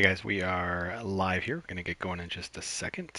Hey guys, we are live here. We're going to get going in just a second.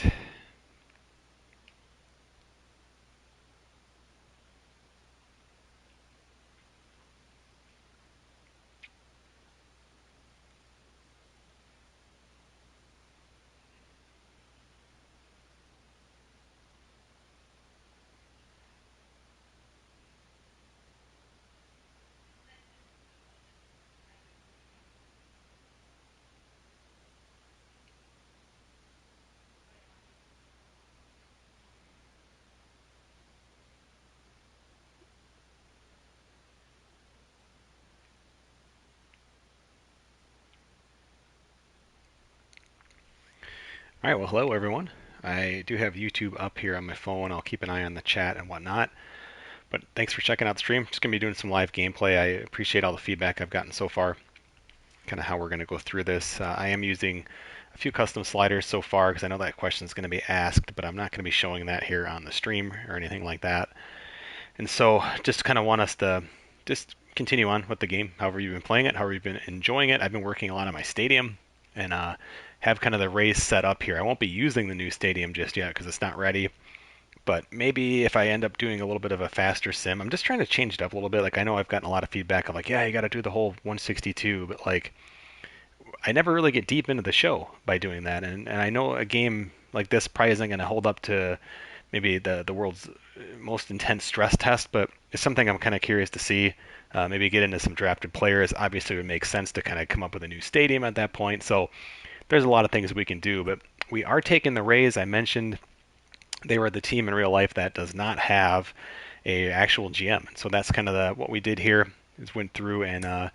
Alright, well hello everyone. I do have YouTube up here on my phone. I'll keep an eye on the chat and whatnot. But thanks for checking out the stream. Just going to be doing some live gameplay. I appreciate all the feedback I've gotten so far. Kind of how we're going to go through this. I am using a few custom sliders so far because I know that question is going to be asked, but I'm not going to be showing that here on the stream or anything like that. And so just kind of want us to just continue on with the game, however you've been playing it, however you've been enjoying it. I've been working a lot on my stadium and have kind of the race set up here. I won't be using the new stadium just yet because it's not ready. But maybe if I end up doing a little bit of a faster sim, I'm just trying to change it up a little bit. Like I know I've gotten a lot of feedback of like, yeah, you got to do the whole 162, but like I never really get deep into the show by doing that. And I know a game like this probably isn't going to hold up to maybe the world's most intense stress test, but it's something I'm kind of curious to see. Maybe get into some drafted players. Obviously, it would make sense to kind of come up with a new stadium at that point. So there's a lot of things we can do, but we are taking the Rays. I mentioned they were the team in real life that does not have a actual GM. So that's kind of what we did here is went through and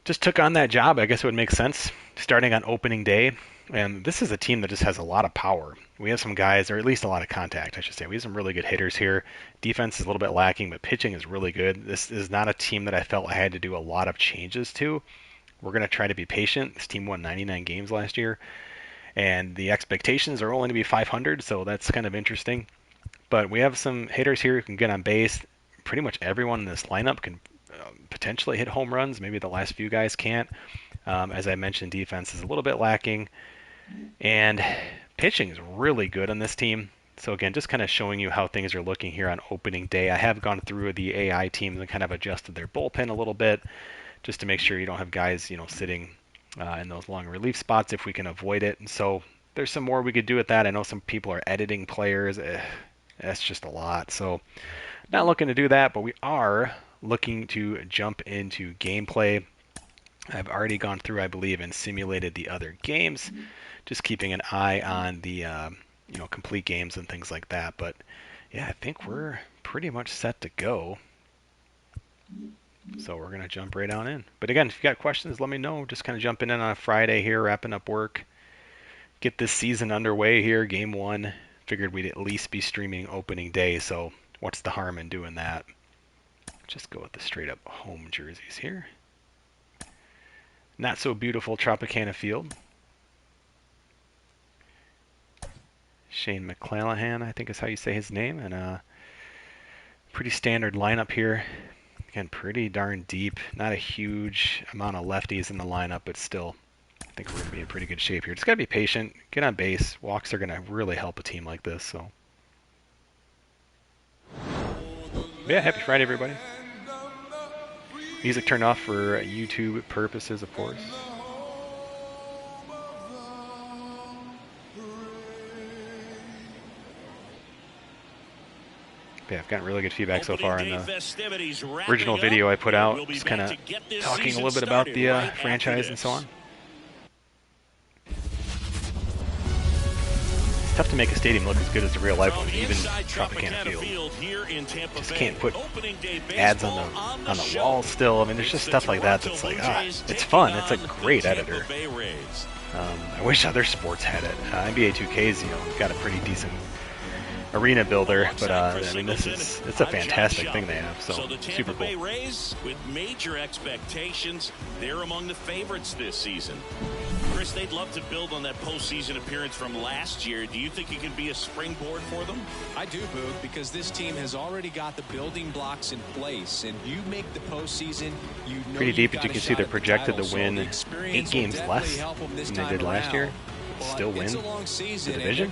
just took on that job. I guess it would make sense starting on opening day. And this is a team that just has a lot of power. We have some guys, or at least a lot of contact, I should say. We have some really good hitters here. Defense is a little bit lacking, but pitching is really good. This is not a team that I felt I had to do a lot of changes to. We're going to try to be patient. This team won 99 games last year, and the expectations are only to be 500, so that's kind of interesting. But we have some hitters here who can get on base. Pretty much everyone in this lineup can potentially hit home runs. Maybe the last few guys can't. As I mentioned, defense is a little bit lacking. And pitching is really good on this team. So again, just kind of showing you how things are looking here on opening day. I have gone through the AI teams and kind of adjusted their bullpen a little bit just to make sure you don't have guys, sitting in those long relief spots if we can avoid it. And so there's some more we could do with that. I know some people are editing players. That's just a lot. So not looking to do that, but we are looking to jump into gameplay. I've already gone through, I believe, and simulated the other games, just keeping an eye on the complete games and things like that. But yeah, I think we're pretty much set to go. So we're going to jump right on in. But again, if you got questions, let me know. Just kind of jumping in on a Friday here, wrapping up work. Get this season underway here, game one. Figured we'd at least be streaming opening day, so what's the harm in doing that? Just go with the straight up home jerseys here. Not so beautiful Tropicana Field. Shane McClanahan, I think is how you say his name, and a pretty standard lineup here. Again, pretty darn deep. Not a huge amount of lefties in the lineup, but still, I think we're going to be in pretty good shape here. Just got to be patient, get on base. Walks are going to really help a team like this. So, yeah, happy Friday, everybody. Music turned off for YouTube purposes, of course. Yeah, I've gotten really good feedback so far on the original video I put out, just kind of talking a little bit about the franchise and so on. It's tough to make a stadium look as good as the real life one, even Tropicana Field. Just can't put ads on the wall still. I mean, there's just stuff like that that's like, it's fun. It's a great editor. I wish other sports had it. NBA 2K's, got a pretty decent arena builder, but I mean, it's a fantastic thing they have. So super cool. Rays with major expectations, they're among the favorites this season. Chris, they'd love to build on that postseason appearance from last year. Do you think it can be a springboard for them? I do, Boog, because this team has already got the building blocks in place, and you make the postseason, you know, pretty deep, as you can see, they're projected to win 8 games less than they did last year. Still win the division.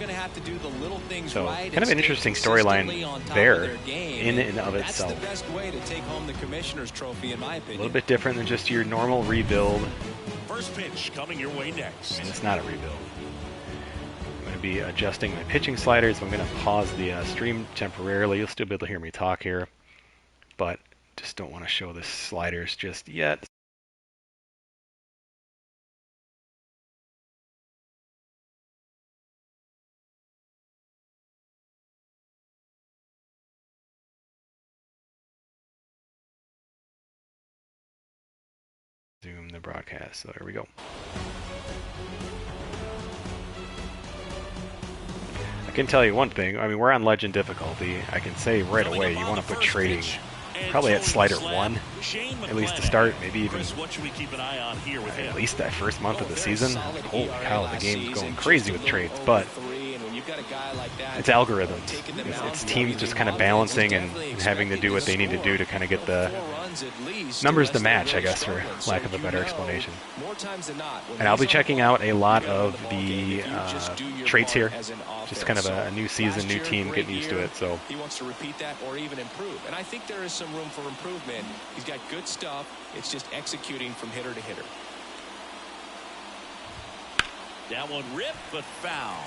So kind of an interesting storyline there in and of itself. A little bit different than just your normal rebuild. First pitch coming your way next. And it's not a rebuild. I'm going to be adjusting my pitching sliders. I'm going to pause the stream temporarily. You'll still be able to hear me talk here, but just don't want to show the sliders just yet. Zoom the broadcast. So there we go. I can tell you one thing. I mean, we're on legend difficulty. I can say right away you want to put trading probably at slider 1, at least to start. Maybe even at least that first month of the season. Holy cow, the game's going crazy with trades, but it's algorithms. It's teams just kind of balancing and having to do what they need to do to kind of get the numbers to match, I guess, for lack of a better explanation. And I'll be checking out a lot of the traits here. Just kind of a new season, new team, getting used to it. So he wants to repeat that or even improve. And I think there is some room for improvement. He's got good stuff. It's just executing from hitter to hitter. That one ripped, but foul.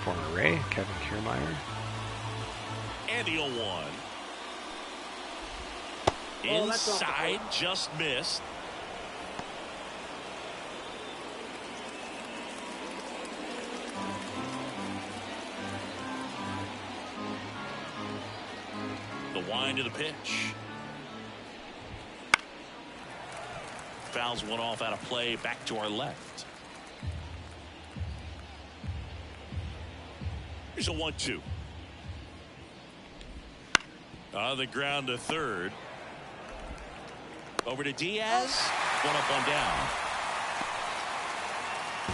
Former Ray, Kevin Kiermaier. And the 0-1. Inside, just missed. The wind of the pitch. Fouls one off out of play, back to our left. Here's a 1-2. On the ground to third. Over to Diaz. One up, one down.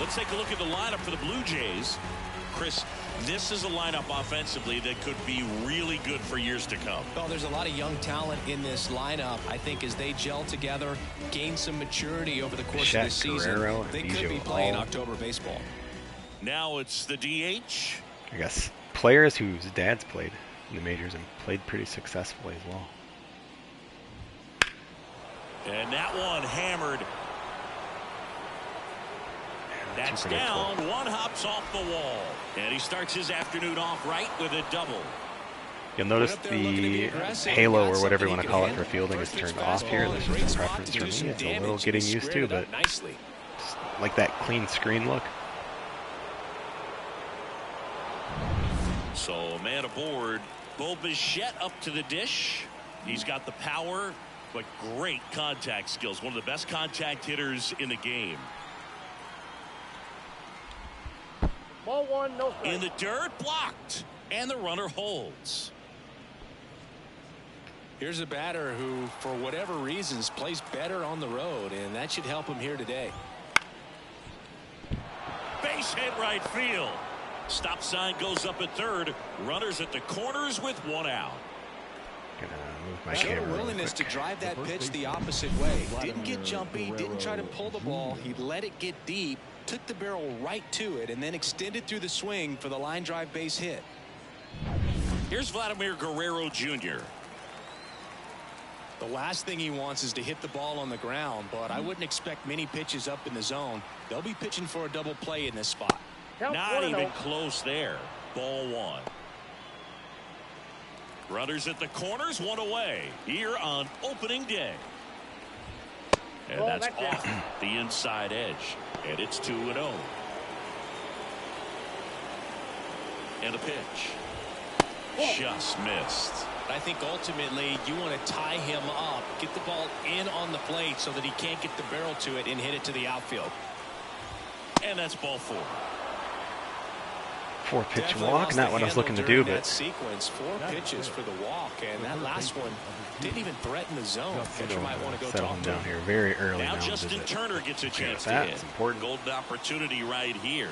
Let's take a look at the lineup for the Blue Jays. Chris, this is a lineup offensively that could be really good for years to come. Well, there's a lot of young talent in this lineup. I think as they gel together, gain some maturity over the course of this season, they could be playing October baseball. Now it's the DH. I guess players whose dads played in the majors and played pretty successfully as well. And that one hammered. That's down. One hops off the wall. And he starts his afternoon off right with a double. You'll notice the halo or whatever you want to call it for fielding is turned off here. This is a preference for me. It's a little getting used to, but just like that clean screen look. So man aboard. Bo Bichette up to the dish. He's got the power, but great contact skills. One of the best contact hitters in the game. Ball one, no strike. In the dirt, blocked, and the runner holds. Here's a batter who, for whatever reasons, plays better on the road, and that should help him here today. Base hit right field. Stop sign goes up at third. Runners at the corners with one out. Gonna move my Showed camera willingness to drive that pitch the opposite way. Didn't get jumpy, didn't try to pull the ball. He let it get deep, took the barrel right to it, and then extended through the swing for the line drive base hit. Here's Vladimir Guerrero Jr. The last thing he wants is to hit the ball on the ground, but I wouldn't expect many pitches up in the zone. They'll be pitching for a double play in this spot. Not even close there. Ball one. Runners at the corners, one away here on opening day. And that's off the inside edge. And it's 2-0. And a pitch. Just missed. I think ultimately you want to tie him up, get the ball in on the plate so that he can't get the barrel to it and hit it to the outfield. And that's ball four. 4-pitch Definitely walk, lost not the what I was handle looking to during do, that but sequence, 4 pitches for the walk, and that last one didn't even threaten the zone. Catcher might want to go settle talk him to down him. here very early. Now Mound Justin visit. Turner gets a chance to That hit. is important. Golden opportunity right here.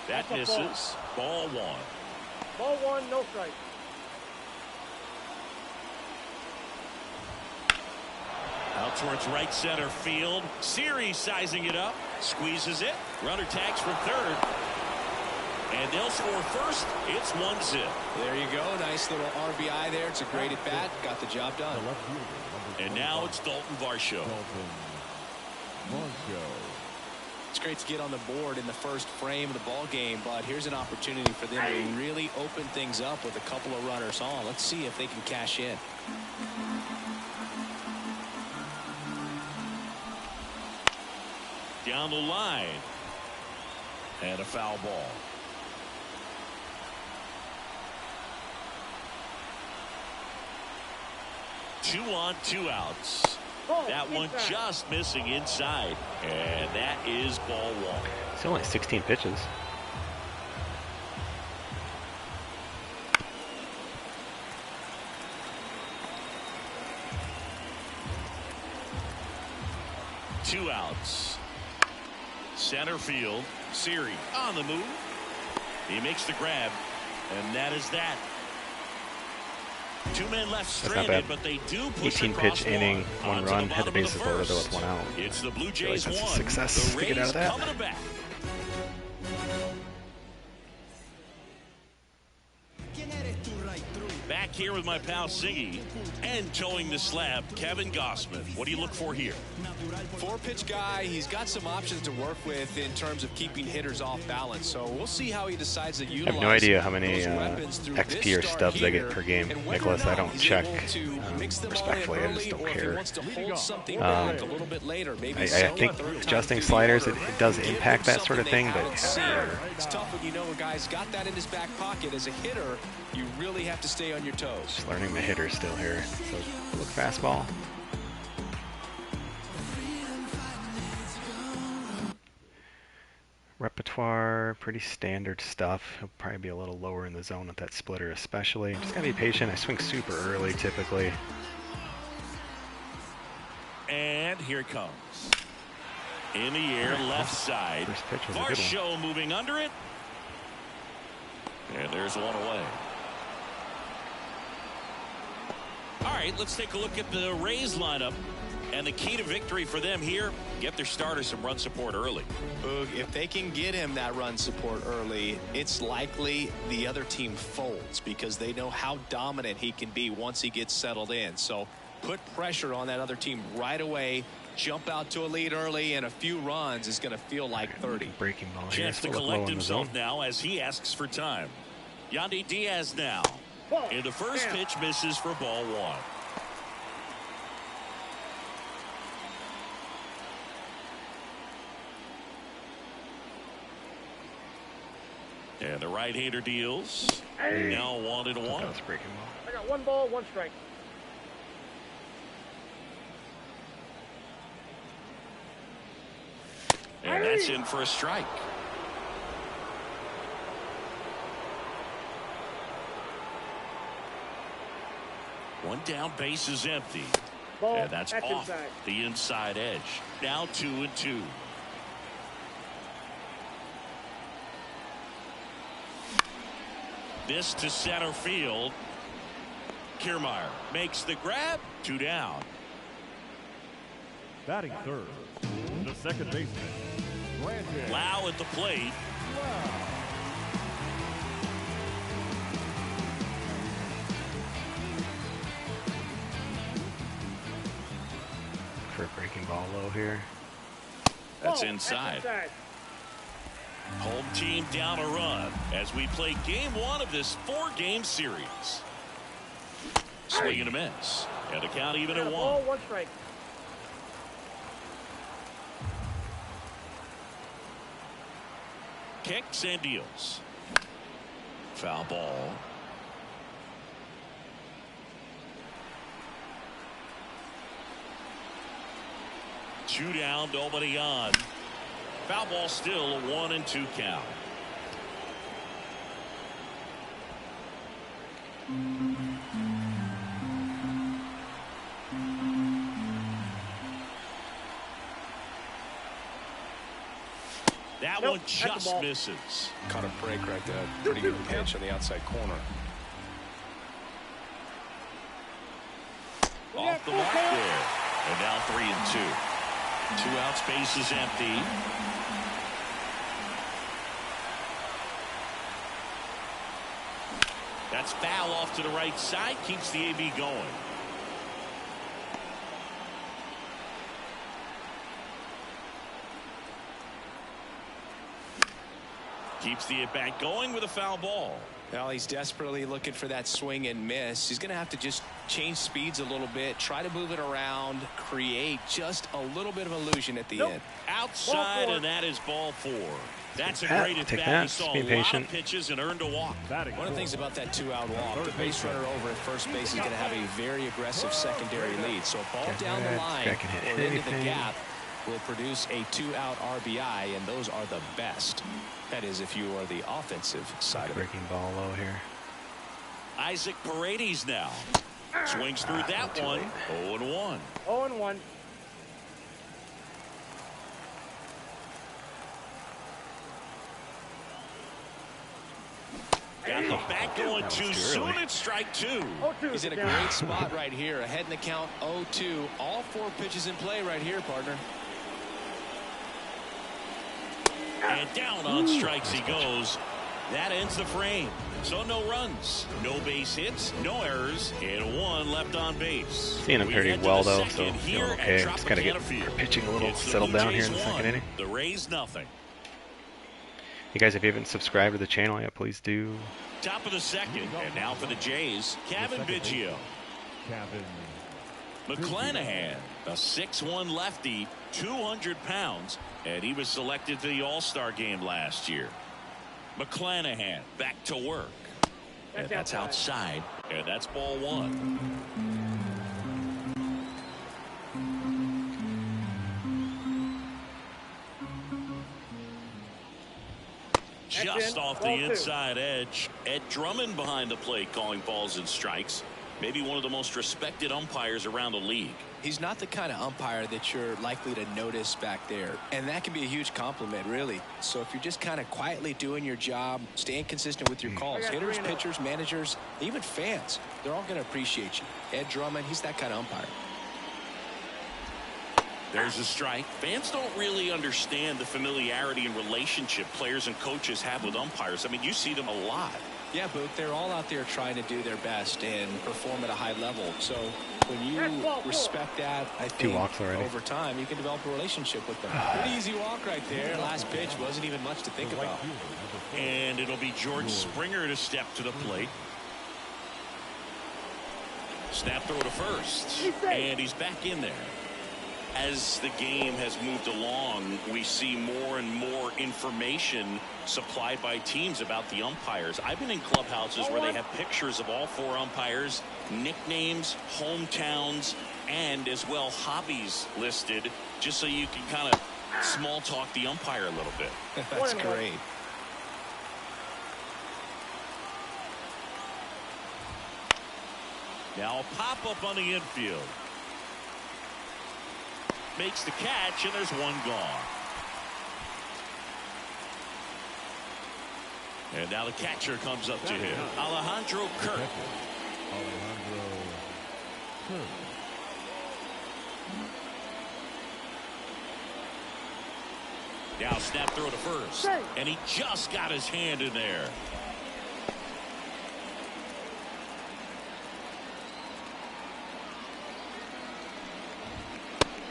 That misses. Ball 1. Ball 1, no strike. Out towards right center field. Series sizing it up. Squeezes it. Runner tags from third. And they'll score first. It's 1-0. There you go. Nice little RBI there. It's a great at bat. Got the job done. And now it's Dalton Varsho. It's great to get on the board in the first frame of the ball game, but here's an opportunity for them to really open things up with a couple of runners on. Let's see if they can cash in. Down the line. And a foul ball. Two on, 2 outs. That one just missing inside. And that is ball 1. It's only 16 pitches. Two outs. Center field. Siri on the move. He makes the grab. And that is that. 2 men left stranded, but they do push 18 across pitch inning, one. 1 run, had the bases loaded though with 1 out. It's the Blue Like Jays that's a 1. success The to get out Rays of that. coming to bat. Back here with my pal Siggy and towing the slab, Kevin Gossman. What do you look for here? 4-pitch guy. He's got some options to work with in terms of keeping hitters off balance. So we'll see how he decides to I utilize have no idea how many those weapons through XP this or start stubs I get here, per game, and whether Nicholas. or I not don't he's check able to mix them all in respectfully. I just early, don't or if he care. wants to hold something back a little bit later. Maybe I sell think a third time adjusting through the sliders, order. it does Give them impact that sort of something thing, they but haven't seen. yeah, It's tough when you know a guy's got that in his back pocket. As a hitter, you really have to stay on your toes. just learning my hitter still here. So look, fastball. Repertoire, pretty standard stuff. He'll probably be a little lower in the zone with that splitter especially. Just gotta be patient. I swing super early typically. And here it comes. In the air, left side. First pitch was a good one. Varsho moving under it. And there's one away. All right, let's take a look at the Rays lineup. And the key to victory for them here, get their starter some run support early. Boog, if they can get him that run support early, it's likely the other team folds because they know how dominant he can be once he gets settled in. So put pressure on that other team right away. Jump out to a lead early, and a few runs is going to feel like 30. Breaking ball here. Chance to Still look low collect in the zone. himself now as he asks for time. Yandy Diaz now. And the first pitch misses for ball 1. And the right-hander deals. Now 1-1. That was breaking ball. I got 1 ball, 1 strike. And that's in for a strike. One down, base is empty. Ball, And that's off inside. the inside edge. Now 2-2. This to center field. Kiermaier makes the grab. 2 down. Batting third, the second baseman, Brandon. Lowe at the plate. For a breaking ball low here. That's Ball, inside. Home team down a run as we play game 1 of this 4-game series. Swing and a miss. And the count even at 1. Ball, 1 strike. kicks and deals. Foul ball. Two down, nobody on. Foul ball, still a 1-2 count. That one just misses. Caught a break right there. Pretty good pitch on the outside corner. Off the mark there. And now 3-2. 2 outs, base is empty. That's foul off to the right side. Keeps the AB going. Keeps the at-bat going with a foul ball. Well, he's desperately looking for that swing and miss. He's going to have to just change speeds a little bit, try to move it around, create just a little bit of illusion at the end. Outside, and that is ball 4. That's a great at-bat. He saw a lot of pitches and earned a walk. One of the things about that 2-out walk, the base runner over at first base is going to have a very aggressive secondary lead. So a ball down the line or into the gap will produce a 2-out RBI, and those are the best. That is, if you are the offensive side of it. Breaking ball low here. Isaac Paredes now swings through that one. 0-1. 0-1. Got the back going too soon. It's strike 2. He's in a great spot right here. Ahead in the count 0-2. All 4 pitches in play right here, partner. And down on strikes he goes. That ends the frame. So no runs, no base hits, no errors, and 1 left on base. Seeing him pretty well though, so feeling okay. Just got to get pitching a little settled down here in the second inning. The Rays nothing. You guys, if you haven't subscribed to the channel yet, please do. Top of the second, and now for the Jays, Kevin Biggio. McClanahan, a 6'1" lefty, 200 pounds, and he was selected to the All-Star game last year. McClanahan back to work. And that's outside, and that's ball 1. Just off the inside edge. Ed Drummond behind the plate calling balls and strikes. Maybe one of the most respected umpires around the league. He's not the kind of umpire that you're likely to notice back there. And that can be a huge compliment, really. So if you're just kind of quietly doing your job, staying consistent with your calls, hitters, pitchers, managers, even fans, they're all going to appreciate you. Ed Drummond, he's that kind of umpire. There's a strike. Fans don't really understand the familiarity and relationship players and coaches have with umpires. I mean, you see them a lot. Yeah, but they're all out there trying to do their best and perform at a high level. So when you respect that, I think over time you can develop a relationship with them. Pretty easy walk right there. Last pitch wasn't even much to think about. And it'll be George Springer to step to the plate. Snap throw to first. And he's back in there. As the game has moved along, we see more and more information supplied by teams about the umpires. I've been in clubhouses where they have pictures of all 4 umpires, nicknames, hometowns, and as well hobbies listed, just so you can kind of small talk the umpire a little bit. That's great. Now a pop-up on the infield. Makes the catch, and there's 1 gone. And now the catcher comes up to him. Alejandro Kirk. Now snap throw to first. And he just got his hand in there.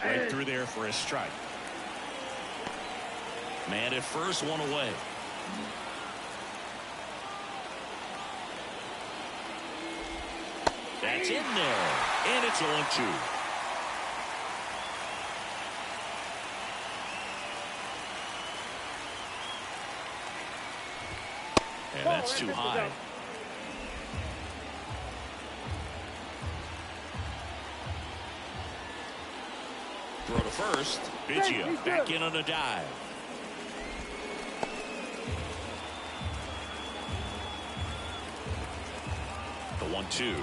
Right through there for a strike. Man at first, 1 away. That's in there. And it's 0-2. And that's too high. Throw to first. Biggio back in on a dive. The 1-2.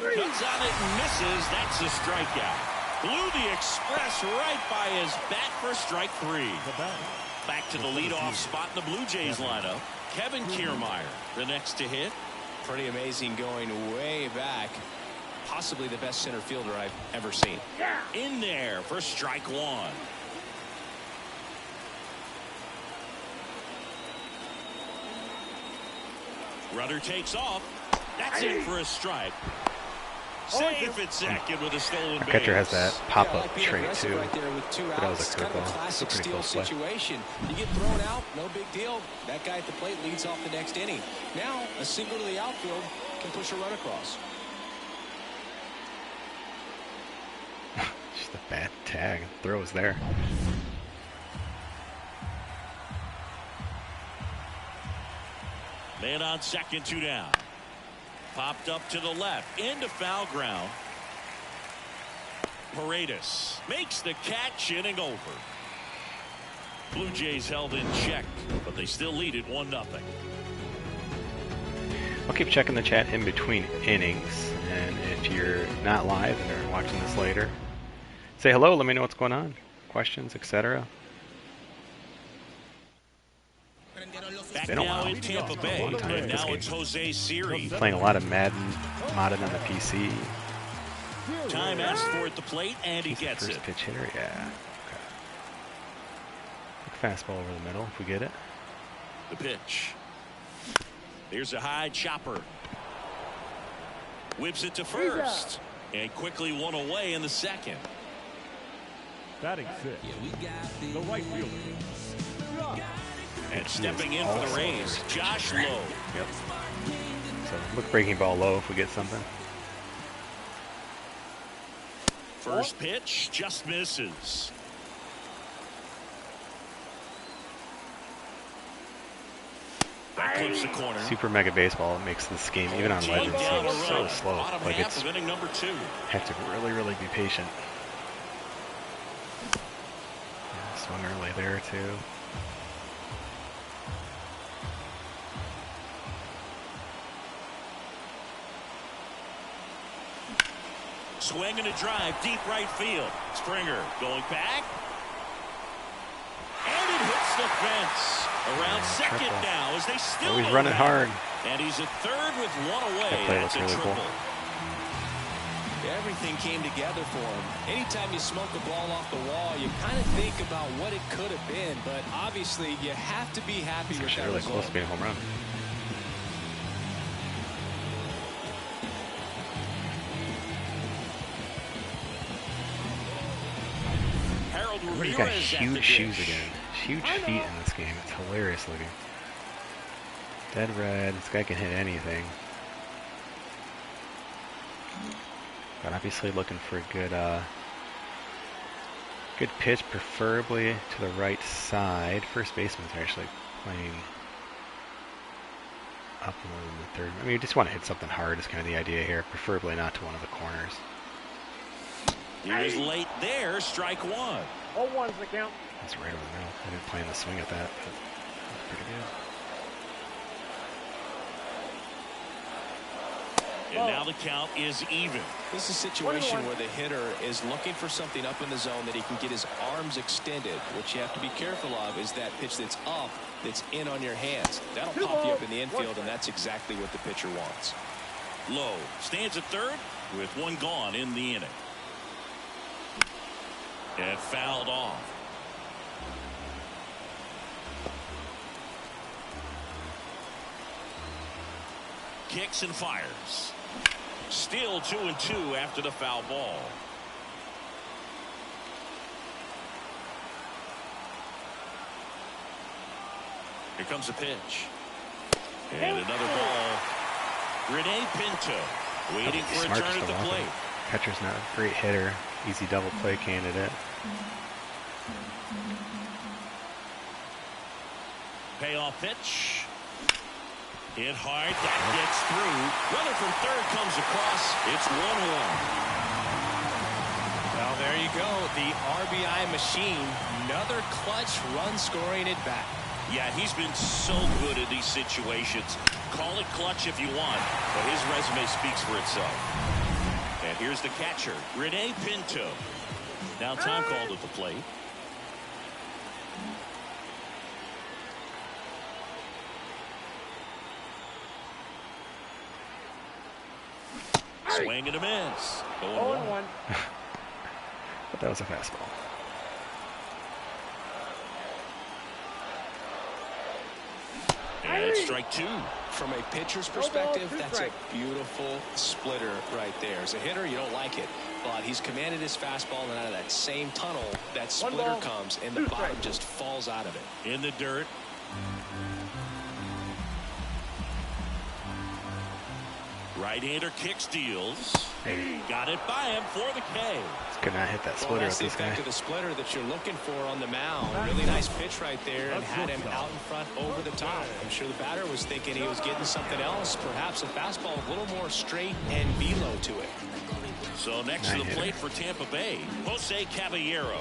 Comes on it and misses. That's a strikeout. Blew the express right by his bat for strike 3. Back to the leadoff spot in the Blue Jays lineup. Kevin Kiermaier, the next to hit. Pretty amazing, going way back. Possibly the best center fielder I've ever seen. In there for strike 1. Rudder takes off. That's in for a strike. Safe at second with a stolen base. Catcher has that pop-up trait aggressive too. right there with 2 That was outs. a Kind of a curveball. classic Pretty steal close play. situation. You get thrown out, no big deal. That guy at the plate leads off the next inning. Now a single to the outfield can push a run across. Just a bad tag. Throw is there. Man on second, 2 down. Popped up to the left, into foul ground. Paredes makes the catch, inning over. Blue Jays held in check, but they still lead it 1-0. I'll keep checking the chat in between innings, and if you're not live and are watching this later, say hello, let me know what's going on, questions, etc. Back been a now while. in Tampa It's been a Bay, long time and in this now game. it's Jose Siri. Playing a lot of Madden modded on the PC. Time asked for at the plate, and he He's the gets first it. pitch hitter, yeah. Okay. Fastball over the middle if we get it. The pitch. Here's a high chopper. Whips it to first. And quickly one away in the second. Batting fifth. The right fielder. And stepping in for the Rays, Josh Lowe. Yep. So look breaking ball low if we get something. First pitch just misses. That clips the corner. Super mega baseball makes this game, even on Legends, Down a seem so run. slow. Bottom Like half it's of inning number 2. have to really be patient. Yeah, swung early there too. Swing and a drive, deep right field. Springer going back. And it hits the fence. Around second triple. now as they still Always don't running have it. hard. And he's at third with 1 away. That play That's looks a really triple. cool. Everything came together for him. Anytime you smoke a ball off the wall, you kind of think about what it could have been, but obviously you have to be happy with that Really result. close to being a home run. Harold Everybody's Ramirez got at the huge shoes dish. again. Huge feet in this game. It's hilarious looking. Dead red. This guy can hit anything. But obviously looking for a good good pitch, preferably to the right side. First baseman's actually playing up more than the third. I mean, you just want to hit something hard is kind of the idea here, preferably not to one of the corners. He was late there, strike 1. 0-1's the count. That's right over the middle. I didn't plan the swing at that, but that's pretty good. And now the count is even. This is a situation where the hitter is looking for something up in the zone that he can get his arms extended. What you have to be careful of is that pitch that's up, that's in on your hands. That'll pop you up in the infield, and that's exactly what the pitcher wants. Lowe stands at third with 1 gone in the inning. And fouled off. Kicks and fires. Still 2-2 after the foul ball. Here comes a pitch. And another ball. Rene Pinto waiting for a Smart turn just at to the walk him. plate. Catcher's not a great hitter. Easy double play candidate. Payoff pitch. Hit hard. That gets through. Runner from third comes across. It's 1-1. Well, there you go. The RBI machine. Another clutch run scoring at bat. Yeah, he's been so good in these situations. Call it clutch if you want, but his resume speaks for itself. And here's the catcher, Rene Pinto. Now time called at the plate. Swing and a miss. 0-1. But that was a fastball. And strike two. From a pitcher's perspective, that's a beautiful splitter right there. As a hitter, you don't like it, but he's commanded his fastball, and out of that same tunnel, that splitter comes, and the bottom just falls out of it. In the dirt. Right-hander kicks, deals. Hey. Got it by him for the K. Could not hit that splitter with that's the this guy. effect of the splitter that you're looking for on the mound. Really nice pitch right there, and had him out in front over the top. I'm sure the batter was thinking he was getting something else, perhaps a fastball a little more straight and velo to it. So next to the plate for Tampa Bay, Jose Caballero.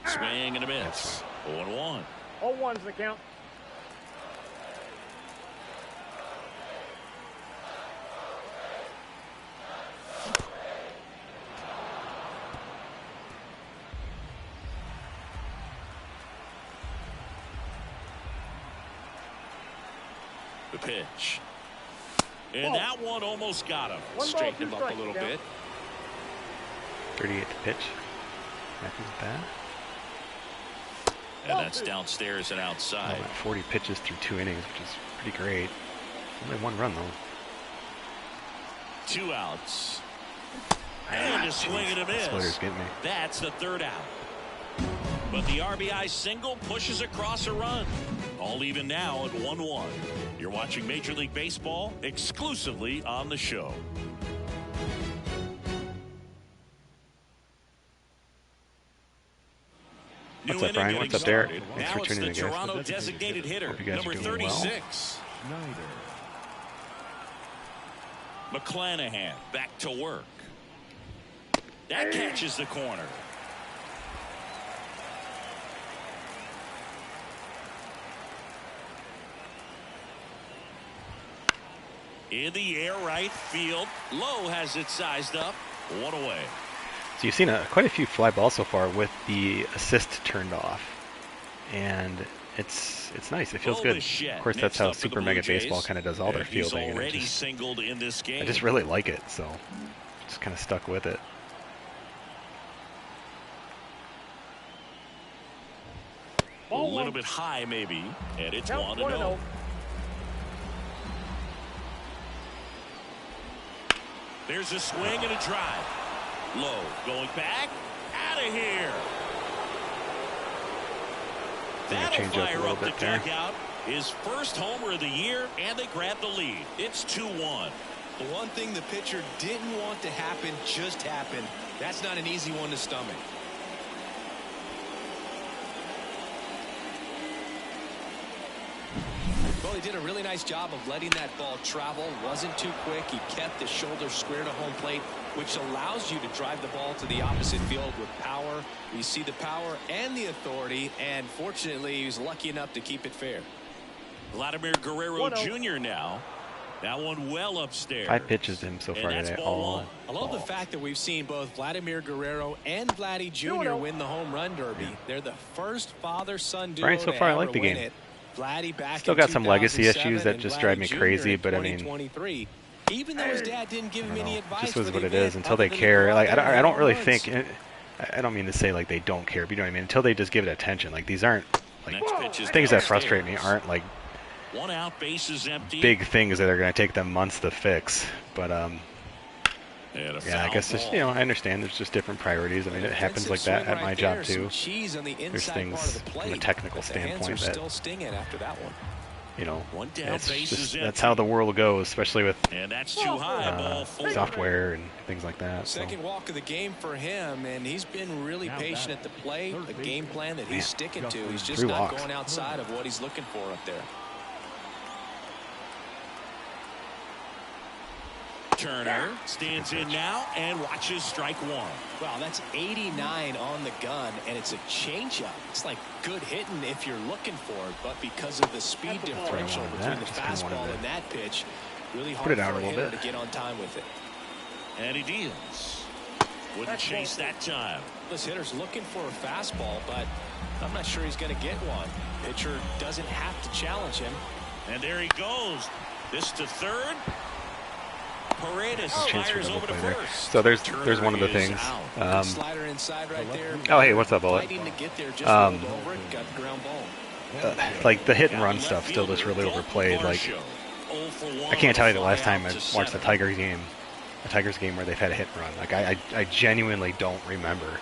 Swing and a miss. 0-1. 0-1's the count. The pitch. And that one almost got him. Straighten him up a little bit. 38 to pitch. Happy with that. And that's downstairs and outside. 40 pitches through 2 innings, which is pretty great. Only 1 run, though. 2 outs. And a swing and a miss. Splitter's getting me. That's the 3rd out. But the RBI single pushes across a run. All even now at 1-1. You're watching Major League Baseball exclusively on the show. What's up, Brian? What's up, Derek? Thanks for Now tuning in, it's the guys. Toronto designated hitter, Hope you guys number are doing 36. McClanahan back to work. That catches the corner. In the air right field. Lowe has it sized up. 1 away. So you've seen quite a few fly balls so far with the assist turned off, and it's nice. It feels good. Of course, that's how Super Mega Baseball kind of does all their fielding. He's already singled in this game. I just really like it, so just kind of stuck with it. A little bit high, maybe, and it's 1-0. There's a swing and a drive. Lowe going back. Out of here. That'll fire up the dugout. His first homer of the year, and they grab the lead. It's 2-1. The one thing the pitcher didn't want to happen just happened. That's not an easy one to stomach. Well, he did a really nice job of letting that ball travel. Wasn't too quick. He kept the shoulder square to home plate, which allows you to drive the ball to the opposite field with power. You see the power and the authority, and fortunately, he was lucky enough to keep it fair. Vladimir Guerrero Jr. now. That one well upstairs. 5 pitches to him so far today. All I love the fact that we've seen both Vladimir Guerrero and Vladdy Jr. win the home run derby. They're the first father-son duo Brian, so far I like the game. Still got some legacy issues that just drive me crazy, but I mean, even though his dad didn't give him any advice, just is what it is. Until they care, like I don't really think. I don't mean to say like they don't care, but you know what I mean. Until they just give it attention, like these aren't like things that frustrate me. Aren't like 1 out, bases empty. Big things that are going to take them months to fix. But yeah, I guess just, I understand there's just different priorities. I mean, it happens like that at my job too. There's things from a technical standpoint that still stinging after that one. You know, One down, base is that's empty. how the world goes, especially with And that's too high. Ball 4. software and things like that. Second walk of the game for him, and he's been really patient at the plate. A game plan that he's sticking to. He's just not going outside of what he's looking for up there. Turner stands in now and watches strike 1. Wow, that's 89 on the gun, and it's a changeup. It's like good hitting if you're looking for it, but because of the speed differential between the fastball and that pitch, really hard for a hitter to get on time with it. And he deals. Wouldn't chase that time. This hitter's looking for a fastball, but I'm not sure he's going to get one. Pitcher doesn't have to challenge him. And there he goes. This to third. Paredes fires over to first. So there's one of the things. Slider inside right there. Oh, hey, what's up, Bullet? Like the hit and run stuff still just really overplayed. Like, I can't tell you the last time I watched a Tigers game where they've had a hit and run. Like, I genuinely don't remember.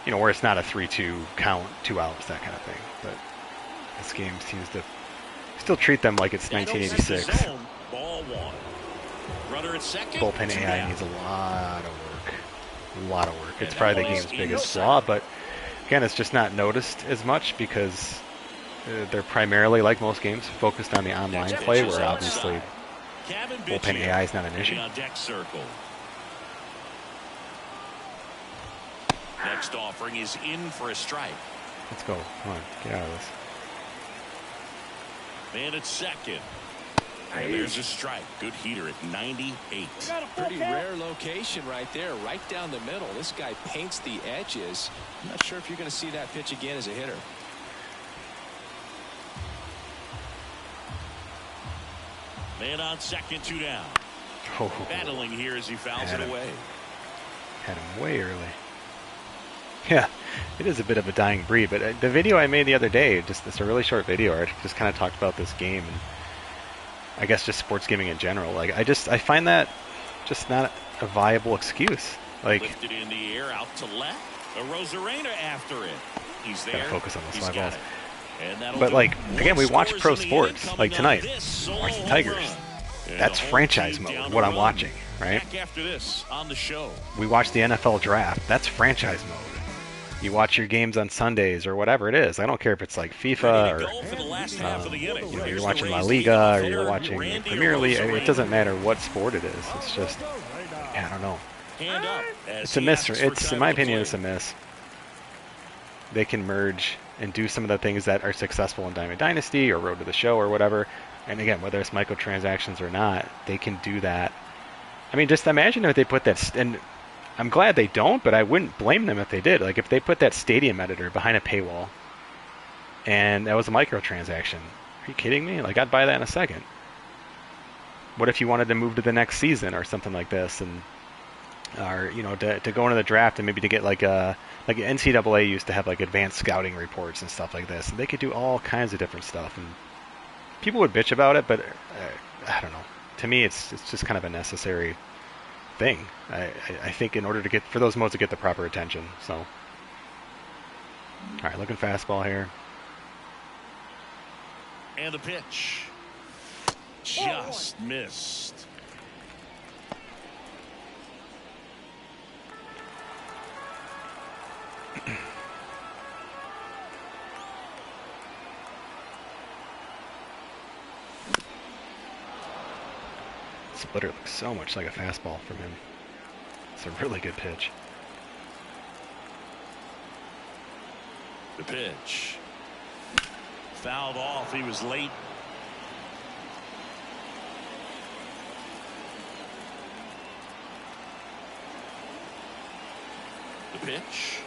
You know, where it's not a 3-2 count, 2 outs, that kind of thing. But this game seems to still treat them like it's 1986. Ball 1. Runner at second. Bullpen AI needs a lot of work. It's probably the game's biggest flaw, but again, it's just not noticed as much because they're primarily, like most games, focused on the online play, where obviously bullpen AI is not an issue. Next offering is in for a strike. Let's go. Come on, get out of this. Man at second. And there's a strike. Good heater at 98. Pretty rare location right there, right down the middle. This guy paints the edges. I'm not sure if you're going to see that pitch again as a hitter. Man on second, 2 down. Battling here as he fouls it away. Had him way early. Yeah, it is a bit of a dying breed, but the video I made the other day, it's a really short video. I just kind of talked about this game and I guess just sports gaming in general. Like, I find that just not a viable excuse. Like, lifted in the air out to left. A Rosarena after it. He's there. Gotta focus on those fly balls. And but like, again, we watch pro sports. Like tonight, watch the Tigers. That's franchise mode. What I'm watching, right? Back after this on the show. We watch the NFL draft. That's franchise mode. You watch your games on Sundays or whatever it is. I don't care if it's like FIFA or you know, you're watching La Liga or you're watching Premier League. I mean, it doesn't matter what sport it is. It's just, yeah, I don't know. It's a miss. It's, in my opinion, it's a miss. They can merge and do some of the things that are successful in Diamond Dynasty or Road to the Show or whatever. And again, whether it's microtransactions or not, they can do that. I mean, just imagine if they put that. And I'm glad they don't, but I wouldn't blame them if they did. Like, if they put that stadium editor behind a paywall and that was a microtransaction. Are you kidding me? Like, I'd buy that in a second. What if you wanted to move to the next season or something like this, and or you know, to go into the draft and maybe to get like NCAA used to have like advanced scouting reports and stuff like this, and they could do all kinds of different stuff, and people would bitch about it, but I don't know. To me, it's just kind of a necessary thing. I think in order to get for those modes to get the proper attention. So, all right, looking fastball here. And the pitch just missed. Splitter looks so much like a fastball from him. It's a really good pitch. The pitch. Fouled off. He was late. The pitch.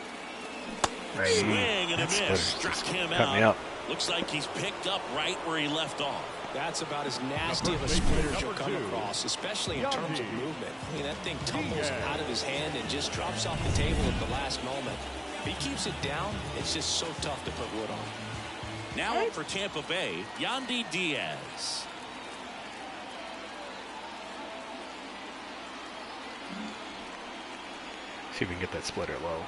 Swing and a miss. Struck him out. Cut me up. Looks like he's picked up right where he left off. That's about as nasty of a splitter as you'll come across, especially in terms of movement. I mean, that thing tumbles out of his hand and just drops off the table at the last moment. If he keeps it down, it's just so tough to put wood on. Now up for Tampa Bay, Yandy Diaz. See if we can get that splitter low.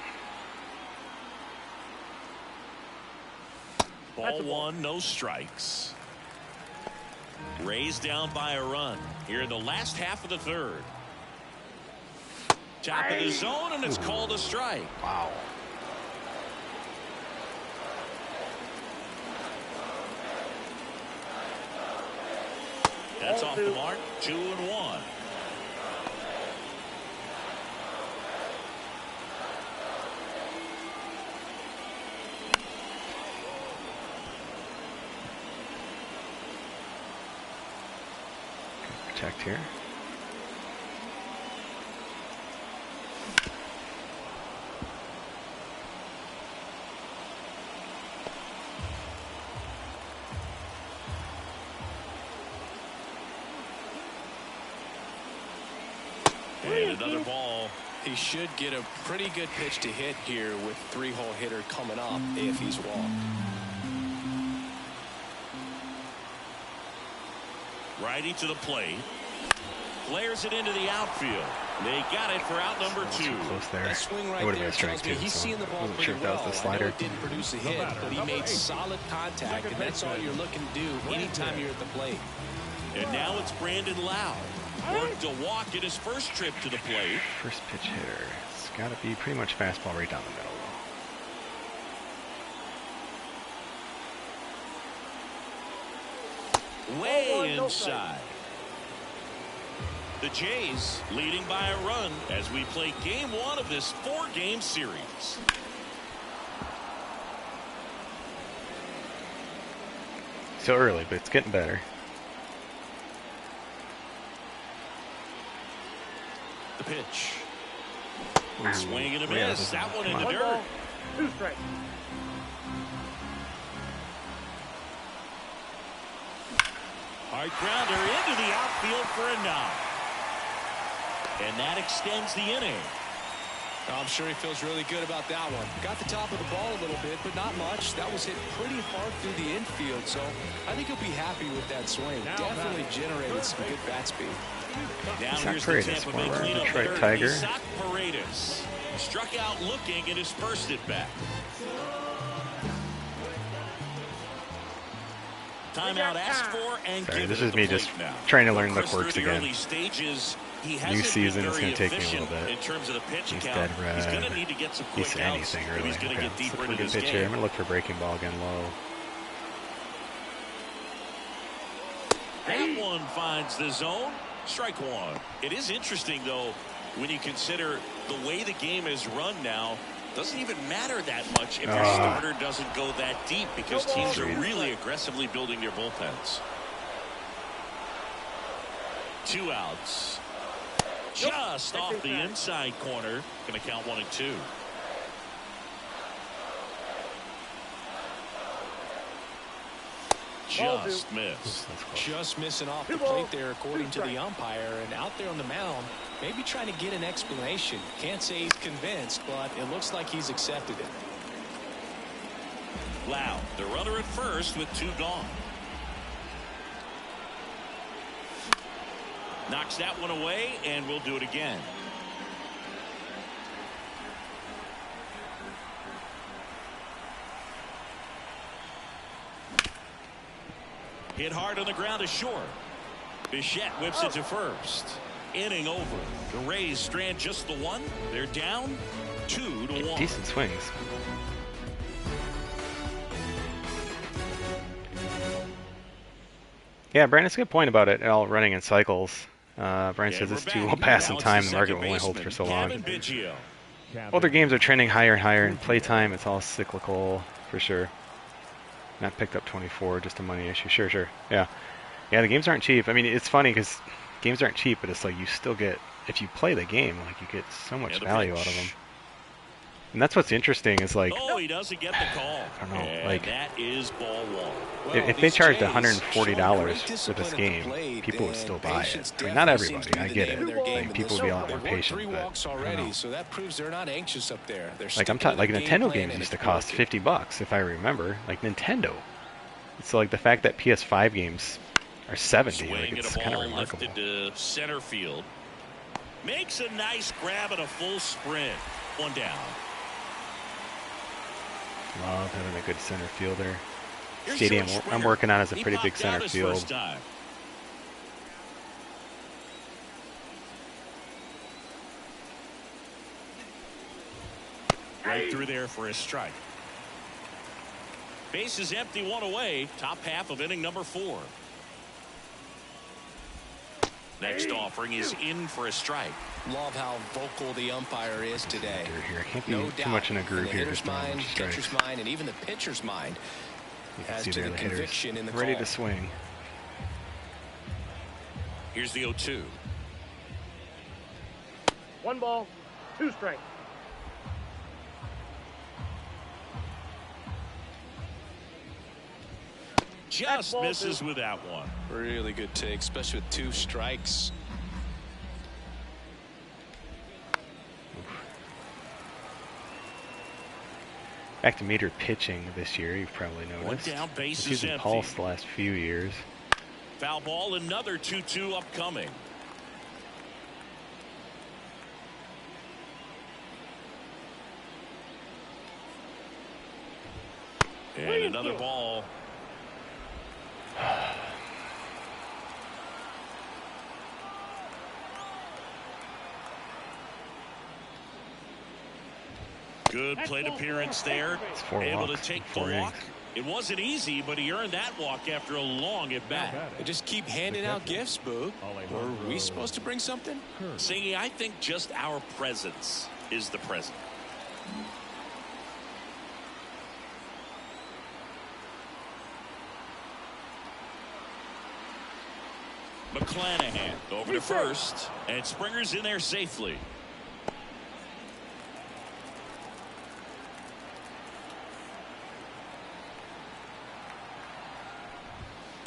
Ball one, no strikes. Rays down by a run here in the last half of the third. Top of the zone, and it's called a strike. Wow. That's off the mark. 2-1. Protect here. And another ball. He should get a pretty good pitch to hit here with 3-hole hitter coming up if he's walked. Righty to the plate. Flares it into the outfield. They got it for out number 2. Close there. That swing right It would have there been a strike tells me too. he's So seeing the I ball wasn't pretty sure if that was well. the I know slider. it didn't produce a hit, but he made solid contact, and that's all you're looking to do anytime you're at the plate. And now it's Brandon Lowe. Worked a walk in his first trip to the plate. First pitch hitter. It's got to be pretty much fastball right down the middle. Way inside. The Jays leading by a run as we play game 1 of this 4-game series. Still early, but it's getting better. The pitch. Ooh, Swing and a yeah, miss. this is- That one in come the on. dirt. 1 ball, 2 strikes. Hard grounder into the outfield for a knock. And that extends the inning. I'm sure he feels really good about that one. Got the top of the ball a little bit, but not much. That was hit pretty hard through the infield, so I think he'll be happy with that swing. Definitely generated some good bat speed. Now Isaac here's the Paredes, Tampa Bay former cleanup Detroit hitter, Tiger. Isaac Paredes. Struck out looking at his first at bat. Timeout asked for and Sorry, given this at is the me plate just now. trying to learn the Chris, quirks through the again. early stages, he New hasn't season been is very going to take me a efficient little bit. in terms of the pitch He's count. dead He's red. going to need to get some quick He's outs anything if early. he's going to Okay. get It's a deeper pretty into good this pitch game. here. I'm going to look for breaking ball again low. That one finds the zone. Strike one. It is interesting, though, when you consider the way the game is run now. Doesn't even matter that much if your starter doesn't go that deep because teams are really aggressively building their bullpens. 2 outs. Just off the inside corner. Going to count 1 and 2. Just missed. Just missing off the plate there, according to the umpire, and out there on the mound, maybe trying to get an explanation. Can't say he's convinced, but it looks like he's accepted it. Lowe, the runner at first with 2 gone. Knocks that one away, and we'll do it again. Hit hard on the ground to short. Bichette whips it to first. Inning over. The Rays strand just the 1. They're down 2-1. Decent swings. Yeah, Brandon's a good point about it all running in cycles. Brian says it's too low pass in time. The market only holds for so long. Older games are trending higher and higher in playtime. It's all cyclical for sure. Not picked up 24, just a money issue. Sure. Yeah, the games aren't cheap. I mean, it's funny because games aren't cheap, but it's like you still get, if you play the game, like you get so much value out of them. And that's what's interesting is like, Oh, he doesn't get the call. I don't know, And like that is ball 1. Well, if they these charged Jays $140 showed for this great game, discipline at the plate, people would and still buy it. patience I mean, not definitely seems everybody, to be I the get name it. of their game Like, in people this would be a one. lot more They won patient, 3 but walks I don't already, know. so that proves they're not anxious up there. They're Like I'm sticking talking, to like their Nintendo game plan, games and used to it's cost working. $50 if I remember. Like Nintendo. So like the fact that PS5 games are 70, like Swing at it's a kind of ball remarkable. lifted to center field. Makes a nice grab at a full sprint. 1 down. Love having a good center fielder. stadium I'm working on is a pretty big center field. Right through there for a strike. Base is empty, one away. Top half of inning number 4. Next offering is in for a strike. Love how vocal the umpire is today. Here. I can't be No too much in a groove here. Hitter's mind, catcher's mind, and even the pitcher's mind as to the conviction in the ready call. to swing. Here's the 0-2. 1 ball, 2 strikes. Just misses with that one. Really good take, especially with 2 strikes. Back to meter pitching this year, you've probably noticed. One down, base He's is empty. pulsed the last few years. Foul ball, another 2-2 upcoming. And another ball. Good plate appearance there. Able to take the walk. It wasn't easy, but he earned that walk after a long at bat. They just keep handing out gifts, Boog. Were we supposed to bring something? Singy, I think just our presence is the present. McClanahan over to first, and Springer's in there safely.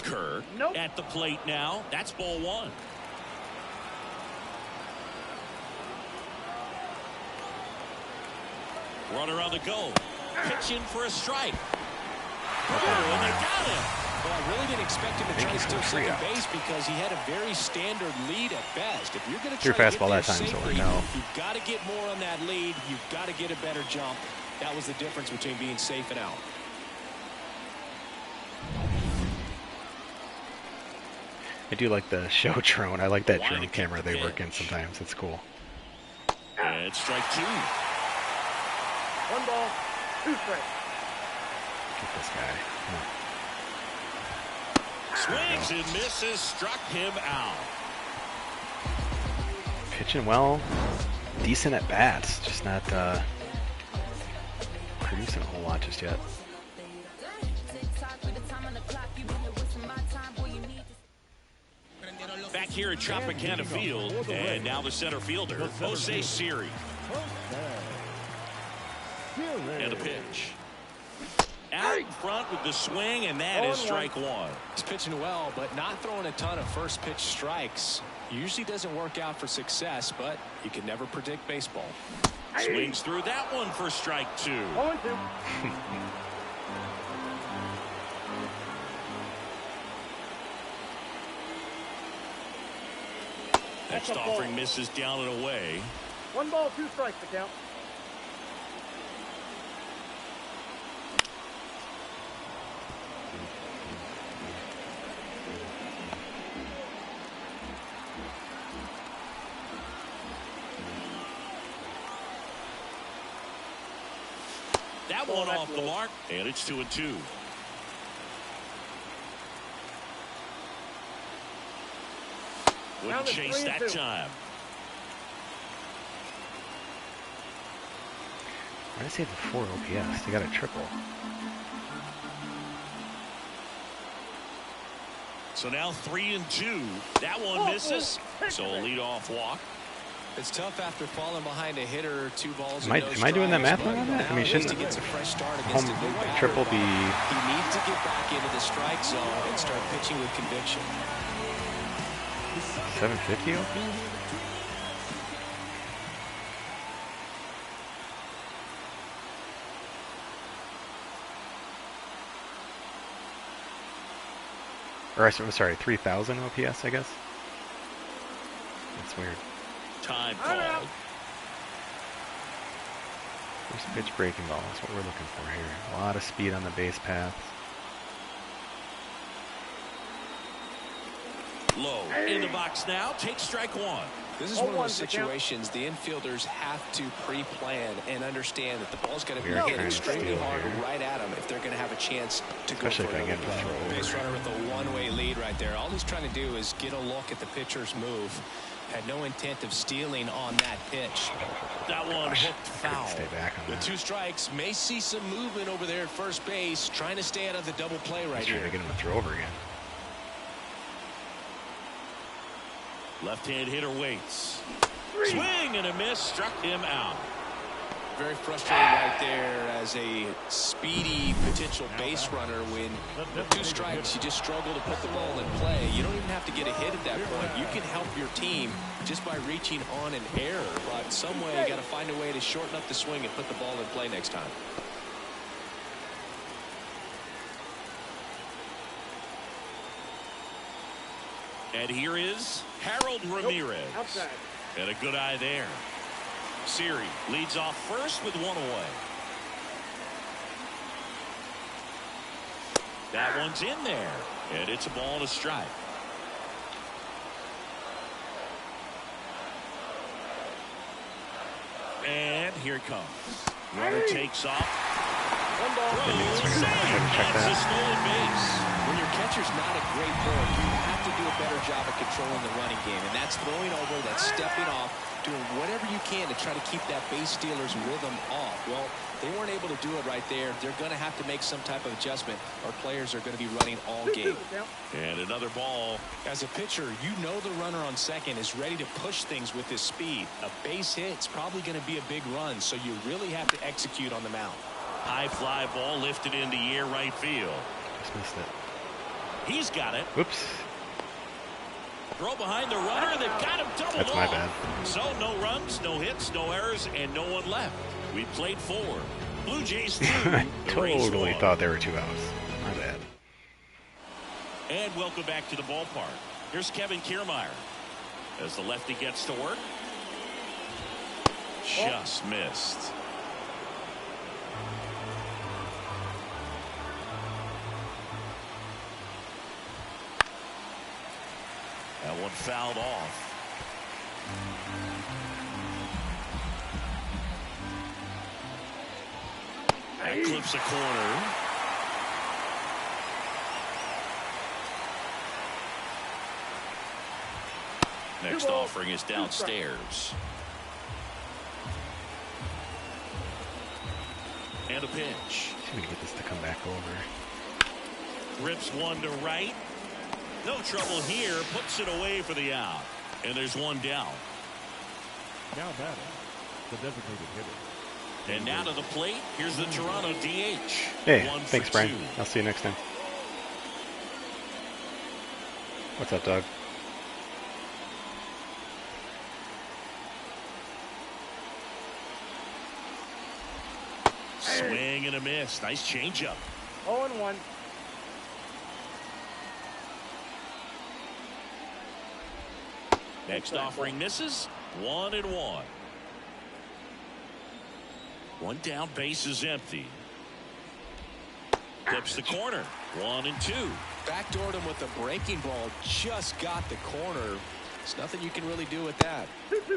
Kerr at the plate now. That's ball 1. Runner on the go. Pitching for a strike. And they got him. Well, I really didn't expect him to try to steal second base because he had a very standard lead at best. If you're going to try to get there safely, you've got to get more on that lead. You've got to get a better jump. That was the difference between being safe and out. I do like the show drone. I like that drone camera they work in sometimes. It's cool. And strike 2. 1 ball, 2 strikes. Get this guy. Swings and misses. Struck him out. Pitching well. Decent at bats. Just not producing a whole lot just yet. Back here at Tropicana Field, and now the center fielder, Jose Siri. And a pitch. Out in front with the swing, and that is strike 1. He's pitching well, but not throwing a ton of first pitch strikes. Usually doesn't work out for success, but you can never predict baseball. Swings through that one for strike 2. 0-2. Next offering misses down and away. 1 ball, 2 strikes to count. That one off the mark, and it's 2-2. Wouldn't chase that time. Why did I say the 4 OPS? They got a triple. So now 3-2. That one misses. So a leadoff walk. It's tough after falling behind a hitter 2 balls. Am I doing that math wrong on that? I mean, shouldn't he gets a fresh start home against a new batter, triple be? He needs to get back into the strike zone and start pitching with conviction. 750 OPS? Or I'm sorry, 3,000 OPS, I guess. That's weird. Time call. First pitch breaking ball is what we're looking for here. A lot of speed on the base paths. Lowe in the box now. Takes strike one. This is one of those situations the infielders have to pre-plan and understand that the ball's going to be hit extremely hard right at them if they're going to have a chance to go for another throw. Base runner with a one-way lead right there. All he's trying to do is get a look at the pitcher's move. Had no intent of stealing on that pitch. That one hooked foul. Stay back on The 2 strikes may see some movement over there at first base, trying to stay out of the double play right here. Trying to get him to throw over again. Left-hand hitter waits. Swing and a miss. Struck him out. Very frustrating right there as a speedy potential base runner. When 2 strikes, you just struggle to put the ball in play. You don't even have to get a hit at that point. You can help your team just by reaching on an error. But some way you got to find a way to shorten up the swing and put the ball in play next time. And here is Harold Ramirez. Outside. And a good eye there. Siri leads off first with 1 away. That one's in there. And it's a ball and a strike. And here it comes. Runner takes off. One ball. That's a stolen base. When your catcher's not a great thrower, you have to do a better job of controlling the running game. And that's throwing over, that's stepping off, doing whatever you can to try to keep that base stealer's rhythm off. Well, they weren't able to do it right there. They're going to have to make some type of adjustment, or players are going to be running all game. And another ball. As a pitcher, you know the runner on second is ready to push things with his speed. A base hit's probably going to be a big run, so you really have to execute on the mound. High fly ball lifted in the air right field. Just missed it. He's got it. Whoops. Throw behind the runner. They've got him doubled That's my off. bad. So no runs, no hits, no errors, and no one left. We played 4. Blue Jays 2. I the Rays totally 1. thought there were 2 outs. My bad. And welcome back to the ballpark. Here's Kevin Kiermaier as the lefty gets to work. Just missed. That one fouled off. That clips a corner. Next offering is downstairs. And a pitch. See if we can get this to come back over. Rips one to right. No trouble here. Puts it away for the out. And there's one down. Now batting, the designated hitter. And now to the plate. Here's the Toronto DH. Hey, 1 thanks, for Brian. 2. I'll see you next time. What's up, Doug? Swing and a miss. Nice changeup. 0-1. Next offering misses. 1-1. One down, base is empty. Clips the corner. 1-2. Backdoored him with the breaking ball. Just got the corner. There's nothing you can really do with that.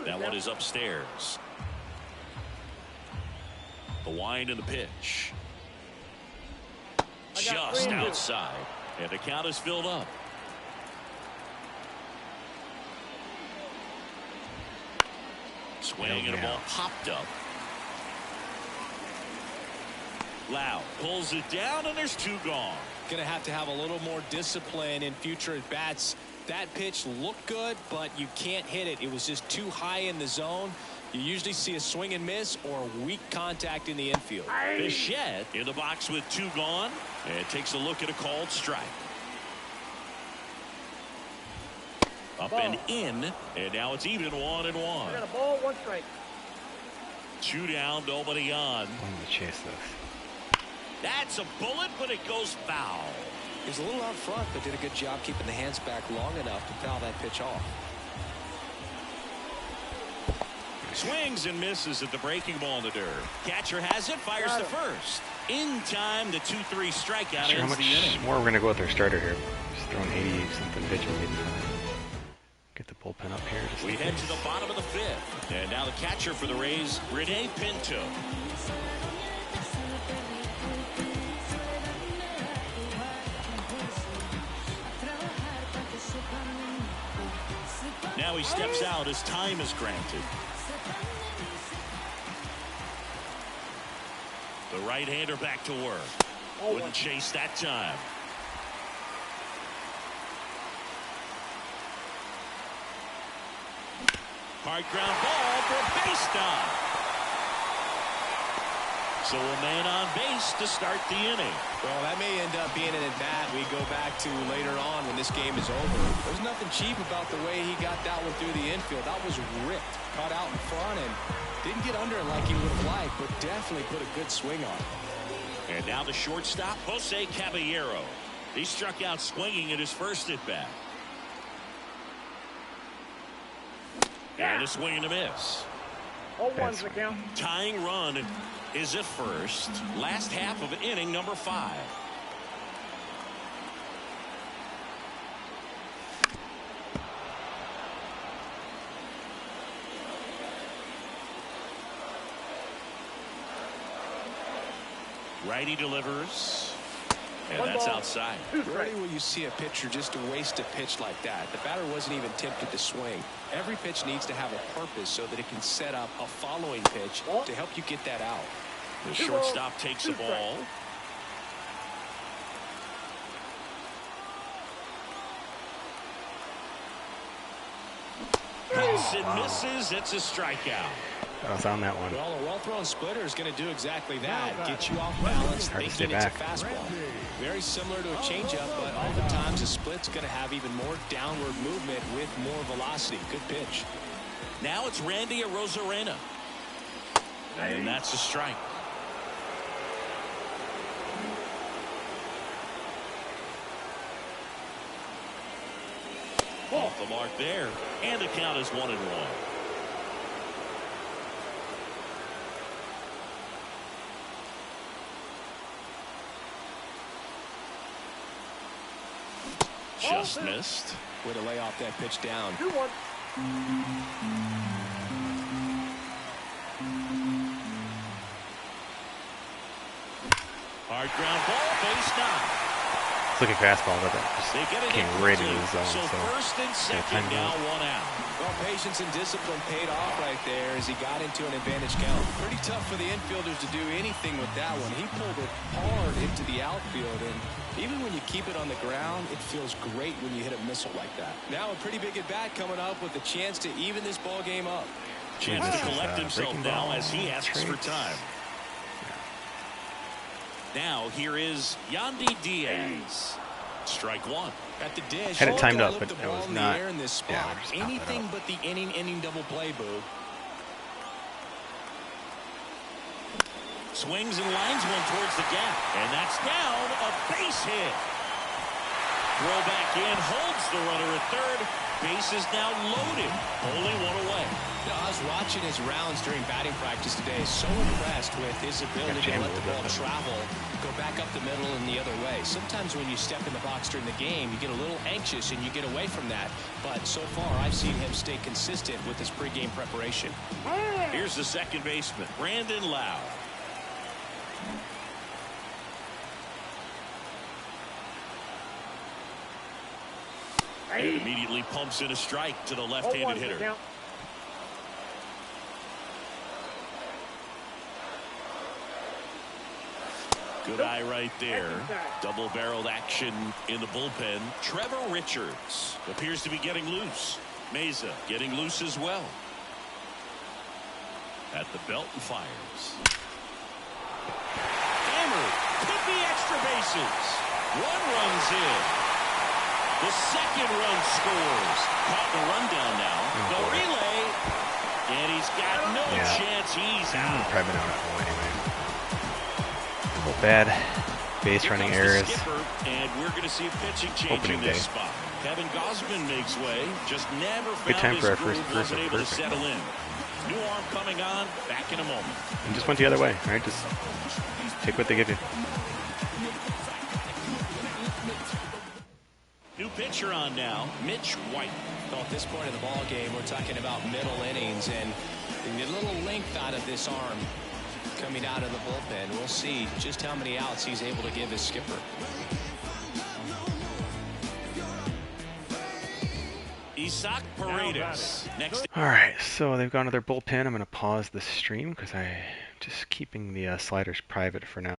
That one is upstairs. The wind and the pitch. Just outside. And the count is filled up. Swing and a ball popped up. Lowe pulls it down, and there's 2 gone. Going to have a little more discipline in future at bats. That pitch looked good, but you can't hit it. It was just too high in the zone. You usually see a swing and miss or weak contact in the infield. Bichette in the box with 2 gone, and takes a look at a called strike. Up and in, and now it's even 1-1. I got a ball, 1 strike. 2 down, nobody on. I'm going to chase this. That's a bullet, but it goes foul. He was a little out front, but did a good job keeping the hands back long enough to foul that pitch off. Swings and misses at the breaking ball in the dirt. Catcher has it, fires to first. In time, the 2-3 strikeout Not sure how ends much the inning. more we're going to go with our starter here. Just throwing 80-something pitches. Bullpen up here. We head to the bottom of the 5th. And now the catcher for the Rays, Rene Pinto. Now he steps out as time is granted. The right-hander back to work. Wouldn't chase that time. Hard ground ball for a base knock. So a man on base to start the inning. Well, that may end up being an at-bat we go back to later on when this game is over. There's nothing cheap about the way he got that one through the infield. That was ripped, caught out in front, and didn't get under it like he would have liked, but definitely put a good swing on it. And now the shortstop, Jose Caballero. He struck out swinging at his first at-bat. And a swing and a miss. 0-1's the count. Tying run is at first. Last half of inning number 5. Righty delivers. And that's outside. Rarely will you see a pitcher just to waste a pitch like that. The batter wasn't even tempted to swing. Every pitch needs to have a purpose so that it can set up a following pitch to help you get that out. The shortstop takes the ball. Hits and misses. It's a strikeout. I was on that one. Well, a well-thrown splitter is going to do exactly that. Get you off balance, Hard to thinking stay it's a back. fastball. Very similar to a changeup, but oftentimes a split's going to have even more downward movement with more velocity. Good pitch. Now it's Randy Arozarena. And that's a strike. Off the mark there. And the count is 1-1. Just missed. Way to lay off that pitch down. 2-1. Hard ground ball, base knock. It's looking fastball, but that just They get it came in right for into two. the zone. So first and second, time now out. 1 out. Well, patience and discipline paid off right there as he got into an advantage count. Pretty tough for the infielders to do anything with that one. He pulled it hard into the outfield, and even when you keep it on the ground, it feels great when you hit a missile like that. Now a pretty big at bat coming up with a chance to even this ball game up. Chance to collect himself breaking now ball, as he asks for time. Now here is Yandy Diaz. Strike 1. At the dish, Had it timed up, look but the it ball was in not- the air in this spot. yeah, we're just popping it Anything up. but the inning double play, Boo. Swings and lines one towards the gap. And that's down. A base hit. Throw back in. Holds the runner at third. Base is now loaded. Only 1 away. You know, I was watching his rounds during batting practice today. So impressed with his ability to jammed let a the little ball bit. travel, go back up the middle and the other way. Sometimes when you step in the box during the game, you get a little anxious and you get away from that. But so far, I've seen him stay consistent with his pregame preparation. Here's the second baseman, Brandon Lowe. And immediately pumps in a strike to the left-handed 0-1's the hitter. count. Good eye right there. Double-barreled action in the bullpen. Trevor Richards appears to be getting loose. Meza getting loose as well. At the belt and fires. Hammered. Could be extra bases. 1 run's in. The second run scores. Caught the rundown now. The relay. And he's got no chance. He's out. Probably been out of anyway. Bad base Here running comes the errors. skipper, and we're going to see a pitching change Opening in this day. spot. Kevin Gausman makes way. Just never Good found time his for our groove. first Wasn't person, able to perfect. settle in. New arm coming on. Back in a moment. And just went the other way, right? Just take what they give you. New pitcher on now, Mitch White. Well, at this point in the ball game, we're talking about middle innings, and the little length out of this arm coming out of the bullpen. We'll see just how many outs he's able to give his skipper. Isaac Paredes. Next. All right, so they've gone to their bullpen. I'm going to pause the stream because I'm just keeping the sliders private for now.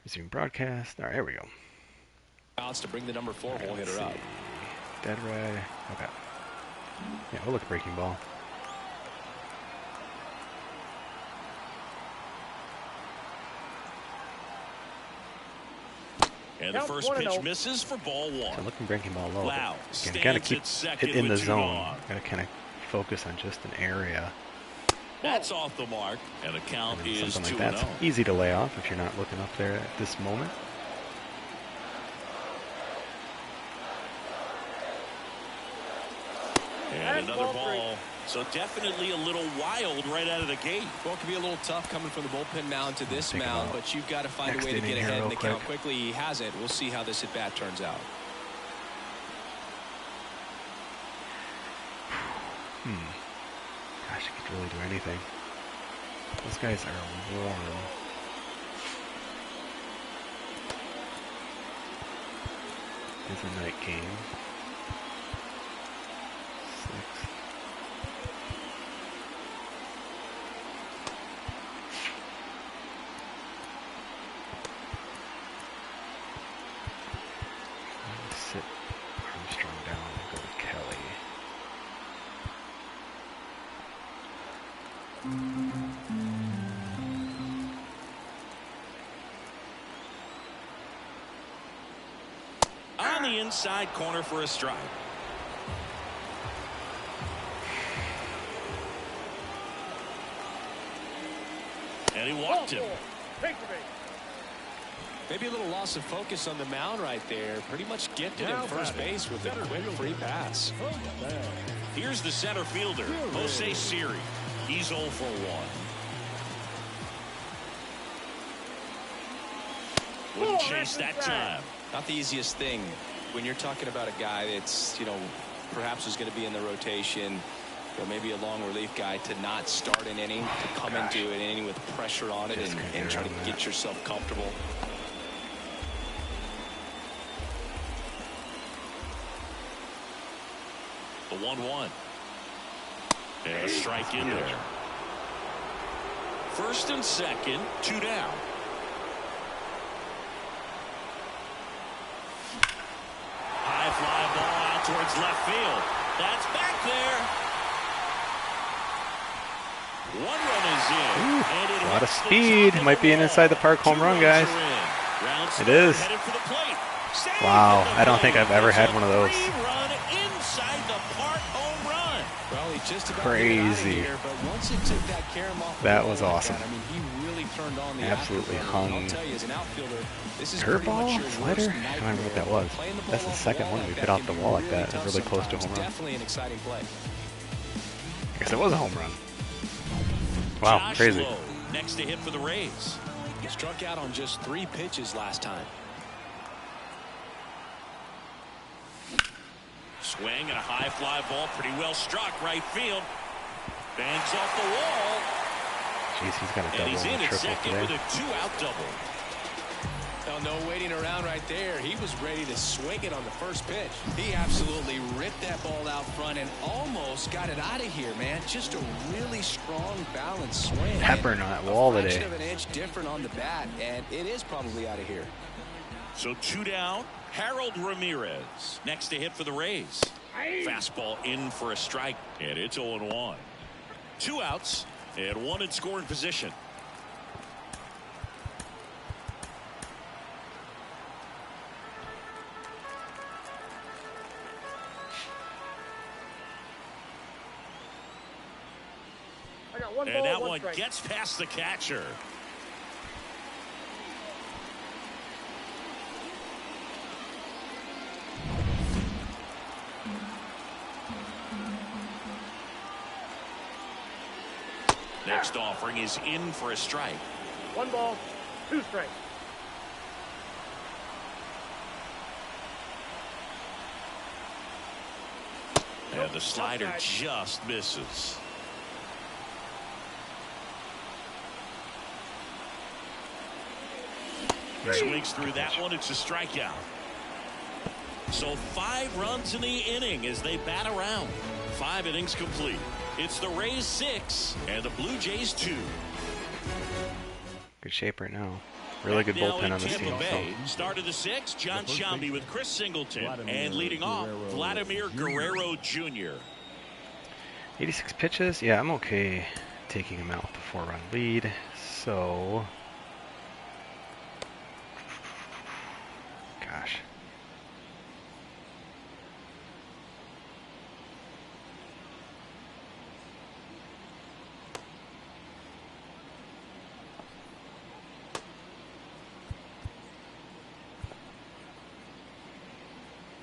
Resume broadcast. All right, here we go. Outs to bring the number 4 hole hitter up. Dead red. Okay. Yeah, we'll look at breaking ball. And the first pitch misses for ball 1. So looking breaking ball low. Lowe Again, gotta keep it in the zone. On. Gotta kind of focus on just an area. That's off the mark, and the count is 2-0. Something like that's easy to lay off if you're not looking up there at this moment. And another ball. So definitely a little wild right out of the gate. Well, it can be a little tough coming from the bullpen mound to this mound, but you've got to find a way to get ahead in the count quickly. He has it. We'll see how this at bat turns out. Gosh, he could really do anything. Those guys are warm. It's a night game. 6. Sit Armstrong down and go to Kelly. On the inside corner for a strike. And he walked him. Maybe a little loss of focus on the mound right there. Pretty much gifted him first base with a quick free pass. Here's the center fielder, Jose Siri. He's 0 for 1. Wouldn't chase that time. Not the easiest thing when you're talking about a guy that's, perhaps is going to be in the rotation, or maybe a long relief guy, to not start an inning, to come into an inning with pressure on it and try to get yourself comfortable. The 1-1. And a strike in there. First and second, 2 down. High fly ball out towards left field. That's back there. 1 run is in. And it a lot of speed. Might be an inside the park home run, guys. It is. Wow, I don't think I've ever had one of those. Crazy. That was awesome. Absolutely hung. Curveball? Slider? I don't remember what that was. That's the second one we hit off the wall like that. It was really close to a home run. I guess it was a home run. Wow, crazy. Lowe, next to hit for the Rays. He struck out on just 3 pitches last time. Swing and a high fly ball, pretty well struck right field. Bangs off the wall. Jeez, he's got a double and a triple today. With a 2-out double. Oh, no waiting around right there. He was ready to swing it on the first pitch. He absolutely ripped that ball out front and almost got it out of here, man. Just a really strong, balanced swing. Peppering on that wall today. Of an inch different on the bat, and it is probably out of here. So 2 down. Harold Ramirez next to hit for the Rays. Fastball in for a strike, and it's 0-1. 2 outs and 1 in scoring position. I got 1 And ball, that 1 one strike. gets past the catcher. Next offering is in for a strike. 1 ball, 2 strikes. And the slider outside. just misses. Swings through that one. It's a strikeout. So 5 runs in the inning as they bat around. 5 innings complete. It's the Rays 6 and the Blue Jays 2. Good shape right now. Really good Now bullpen in on this Tampa team. Bay, start of the 6th, John The first Shambi baseman, with Chris Singleton. Vladimir And leading off, Guerrero Vladimir Jr. Guerrero Jr. 86 pitches. Yeah, I'm okay taking him out with a 4-run lead. So, gosh.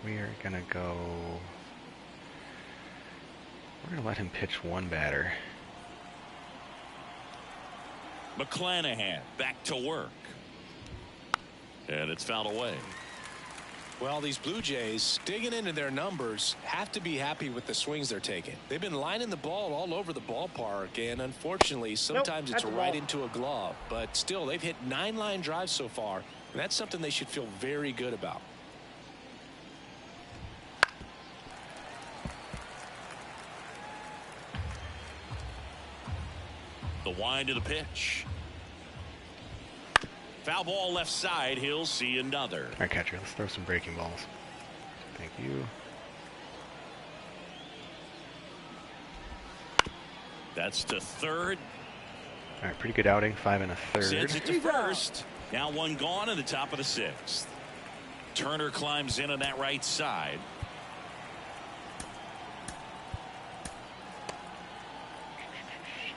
We are gonna go. We're gonna let him pitch 1 batter. McClanahan back to work. And it's fouled away. Well, these Blue Jays, digging into their numbers, have to be happy with the swings they're taking. They've been lining the ball all over the ballpark, and unfortunately, sometimes that's it's a right ball. into a glove. But still, they've hit 9 line drives so far, and that's something they should feel very good about. The wind of the pitch. Foul ball left side. He'll see another. All right, catcher, let's throw some breaking balls. Thank you. That's to third. All right, pretty good outing. 5 1/3. Sends it to first. Now 1 gone in the top of the 6th. Turner climbs in on that right side.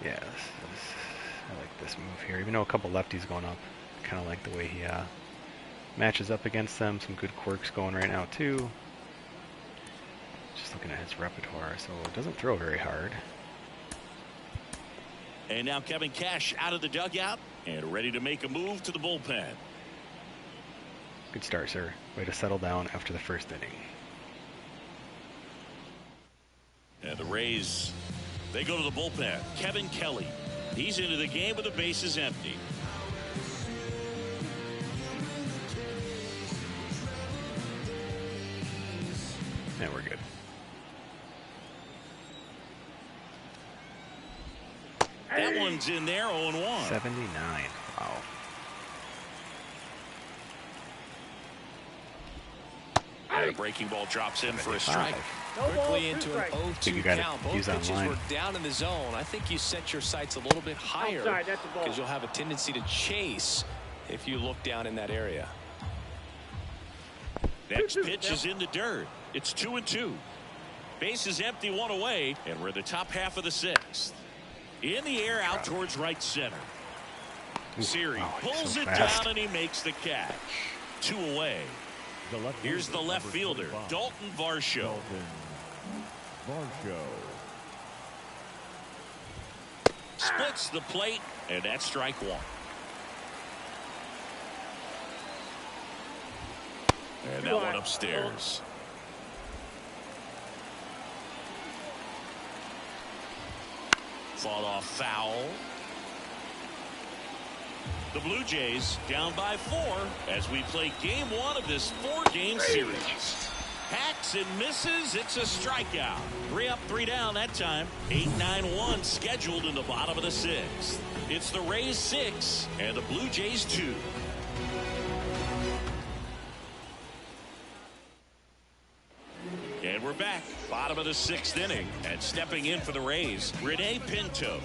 Yeah, I like this move here. Even though a couple lefties going up, kind of like the way he matches up against them. Some good quirks going right now too. Just looking at his repertoire, so it doesn't throw very hard. And now Kevin Cash out of the dugout and ready to make a move to the bullpen. Good start, sir. Way to settle down after the first inning. And the Rays, they go to the bullpen. Kevin Kelly. He's into the game with the bases empty. And we're good. That one's in there, 0-1. 79. Wow. And a breaking ball drops in for a 75. strike. No ball, Quickly 2 into an strikes. 0-2 Think you gotta count. Both use pitches online. were down in the zone. I think you set your sights a little bit higher Outside, that's a ball. because you'll have a tendency to chase if you look down in that area. Next pitch is in the dirt. It's 2-2. Base is empty, 1 away, and we're in the top half of the 6th. In the air, out towards right center. Siri wow, he's pulls so it fast. down and he makes the catch. 2 away. The left Here's fielder, the left number fielder, 25, Dalton Varsho. Dalton Varsho. Splits the plate, and that's strike 1. And that one upstairs. Fought off foul. The Blue Jays down by 4 as we play game 1 of this 4-game series. Hacks and misses. It's a strikeout. 3 up, 3 down that time. 8-9-1 scheduled in the bottom of the 6th. It's the Rays 6 and the Blue Jays 2. back. Bottom of the 6th inning. And stepping in for the Rays, Rene Pinto.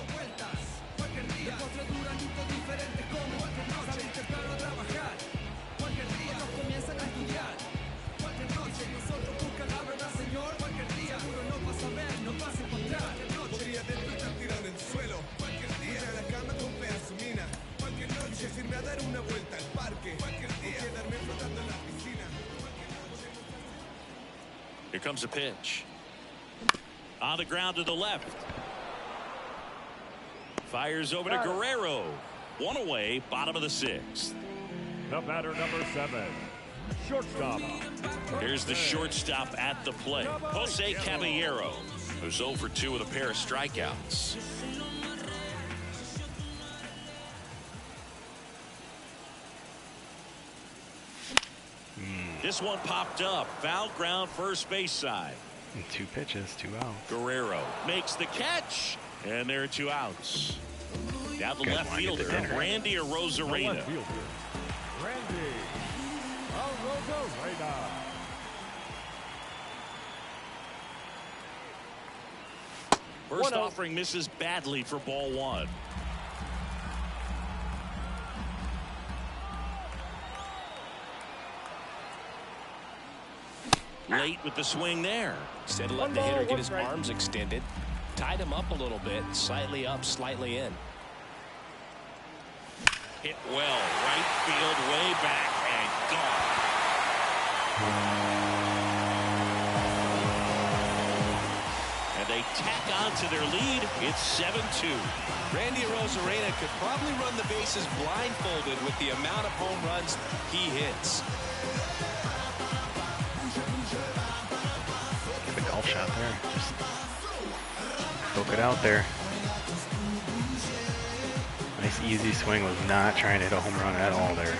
Here comes a pitch. On the ground to the left. Fires over to Guerrero. One away, bottom of the 6th. The batter, number 7, shortstop. Here's the shortstop at the plate, Jose Caballero, who's 0 for 2 with a pair of strikeouts. This one popped up. Foul ground, first base side. 2 pitches, 2 outs. Guerrero makes the catch, and there are 2 outs. Now the left fielder, Randy Arozarena. Randy Arozarena. First offering misses badly for ball 1. Late with the swing there. Instead of letting the hitter get his arms extended, tied him up a little bit, slightly up, slightly in. Hit well, right field, way back, and gone. And they tack on to their lead. It's 7-2. Randy Arozarena could probably run the bases blindfolded with the amount of home runs he hits. Golf shot there. Just poke it out there. Nice easy swing. Was not trying to hit a home run at all there.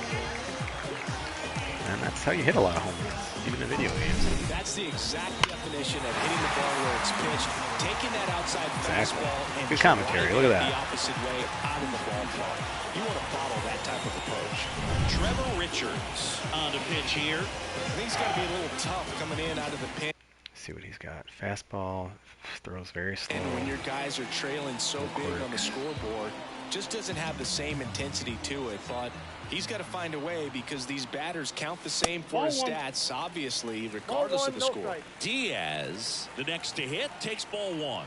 And that's how you hit a lot of home runs, even in video games. That's the exact definition of hitting the ball where it's pitched, taking that outside fastball and good commentary. Look at that. The opposite way out in the ballpark. You want to follow that type of approach. Trevor Richards on the pitch here. I think he's got to be a little tough coming in out of the pin. See what he's got. Fastball, throws very slow. And when your guys are trailing so big on the scoreboard, just doesn't have the same intensity to it. But he's got to find a way because these batters count the same for his stats, obviously, regardless of the score. Diaz, the next to hit, takes ball 1.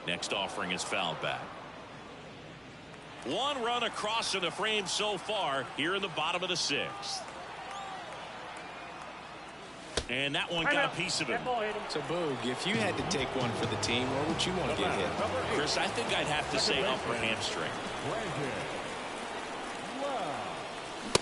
Next offering is fouled back. 1 run across in the frame so far here in the bottom of the 6th. And that one got a piece of him. So, Boog, if you had to take one for the team, where would you want to get hit? Chris, I think I'd have to say upper hamstring.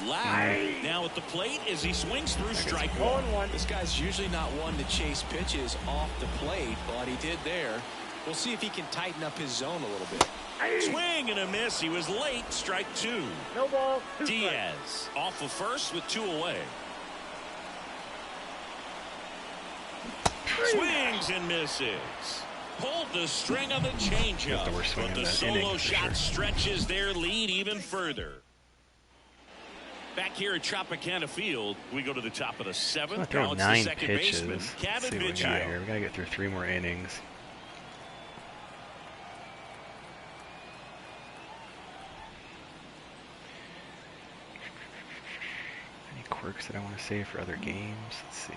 Lowe now at the plate as he swings through strike 1. This guy's usually not one to chase pitches off the plate, but he did there. We'll see if he can tighten up his zone a little bit. Swing and a miss. He was late. Strike 2. No ball. Diaz off of first with 2 away. Swings and misses. Pulled the string on the changeup, but the solo shot stretches their lead even further. Back here at Tropicana Field, we go to the top of the 7th. Throw 9 pitches. Baseman, Let's see what we got here. We got to get through 3 more innings. Any quirks that I want to save for other games? Let's see.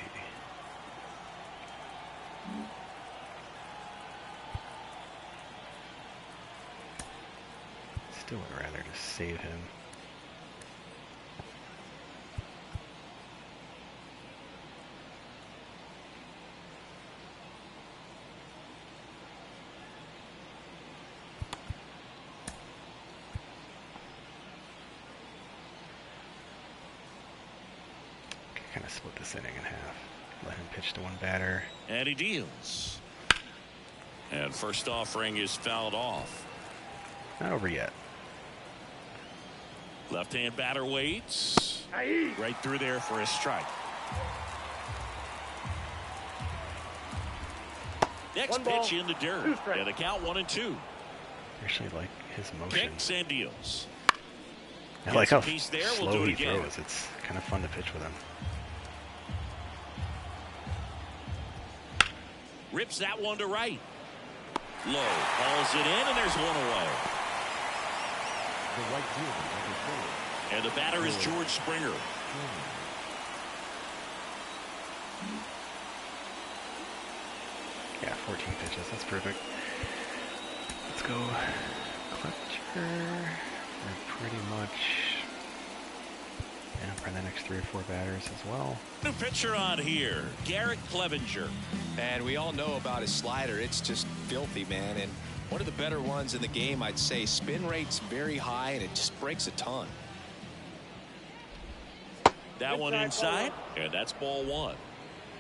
Still would rather just save him. Kind of split this inning in half. Let him pitch to 1 batter. And he deals. And first offering is fouled off. Not over yet. Left-hand batter waits. Right through there for a strike. Next pitch in the dirt. And the count 1-2. I actually like his motion. Kicks and deals. I like how slow he throws. It's kind of fun to pitch with him. Rips that one to right. Lowe hauls it in, and there's one away. The right fielder, number 4. And the batter is George Springer. Yeah, 14 pitches. That's perfect. Let's go Klepcher. We're pretty much, yeah, for the next 3 or 4 batters as well. New pitcher on here, Garrett Clevenger. And we all know about his slider. It's just filthy, man. And one of the better ones in the game, I'd say. Spin rate's very high, and it just breaks a ton. That one inside, and that's ball 1.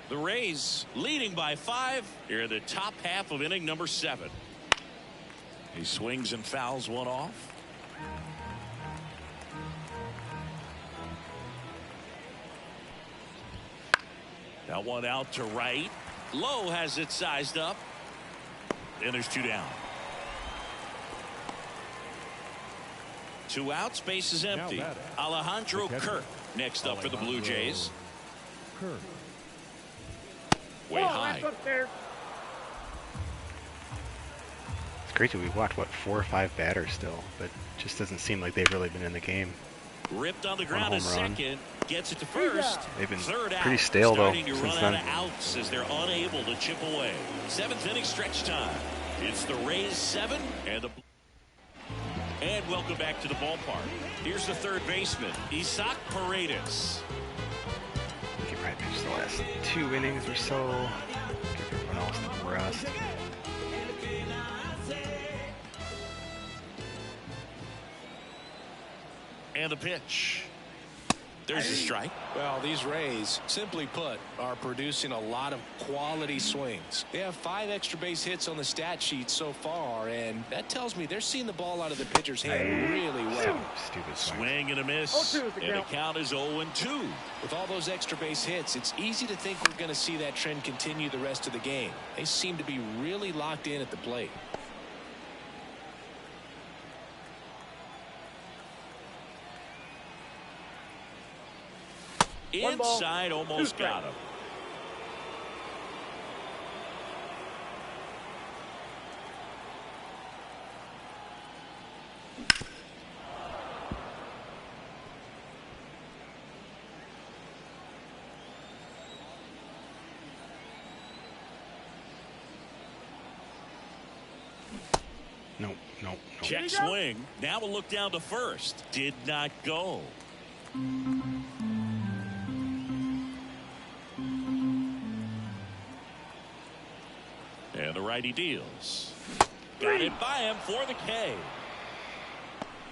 The Rays leading by 5 here in the top half of inning number 7. He swings and fouls one off. That one out to right. Lowe has it sized up. And there's 2 down. 2 outs, base is empty. Alejandro Kirk next up for the Blue Jays. Kirk. Way high. It's great that we've watched, what, 4 or 5 batters still, but it just doesn't seem like they've really been in the game. Ripped on the ground One at home run. second. Gets it to first. They've been Third pretty out. stale, though, Starting to since run then. out of outs as they're unable to chip away. 7th inning stretch time. It's the Rays 7 and welcome back to the ballpark. Here's the third baseman, Isaac Paredes. We can probably pitch the last 2 innings or so. Give everyone else some rest. And the pitch. There's a strike. Well, these Rays, simply put, are producing a lot of quality swings. They have 5 extra base hits on the stat sheet so far, and that tells me they're seeing the ball out of the pitcher's hand really well. So stupid Swing and a miss. And the count is 0-2. With all those extra base hits, it's easy to think we're going to see that trend continue the rest of the game. They seem to be really locked in at the plate. Inside, almost got him. Nope. Check swing. Now a look down to first. Did not go. And the righty deals. Got it by him for the K.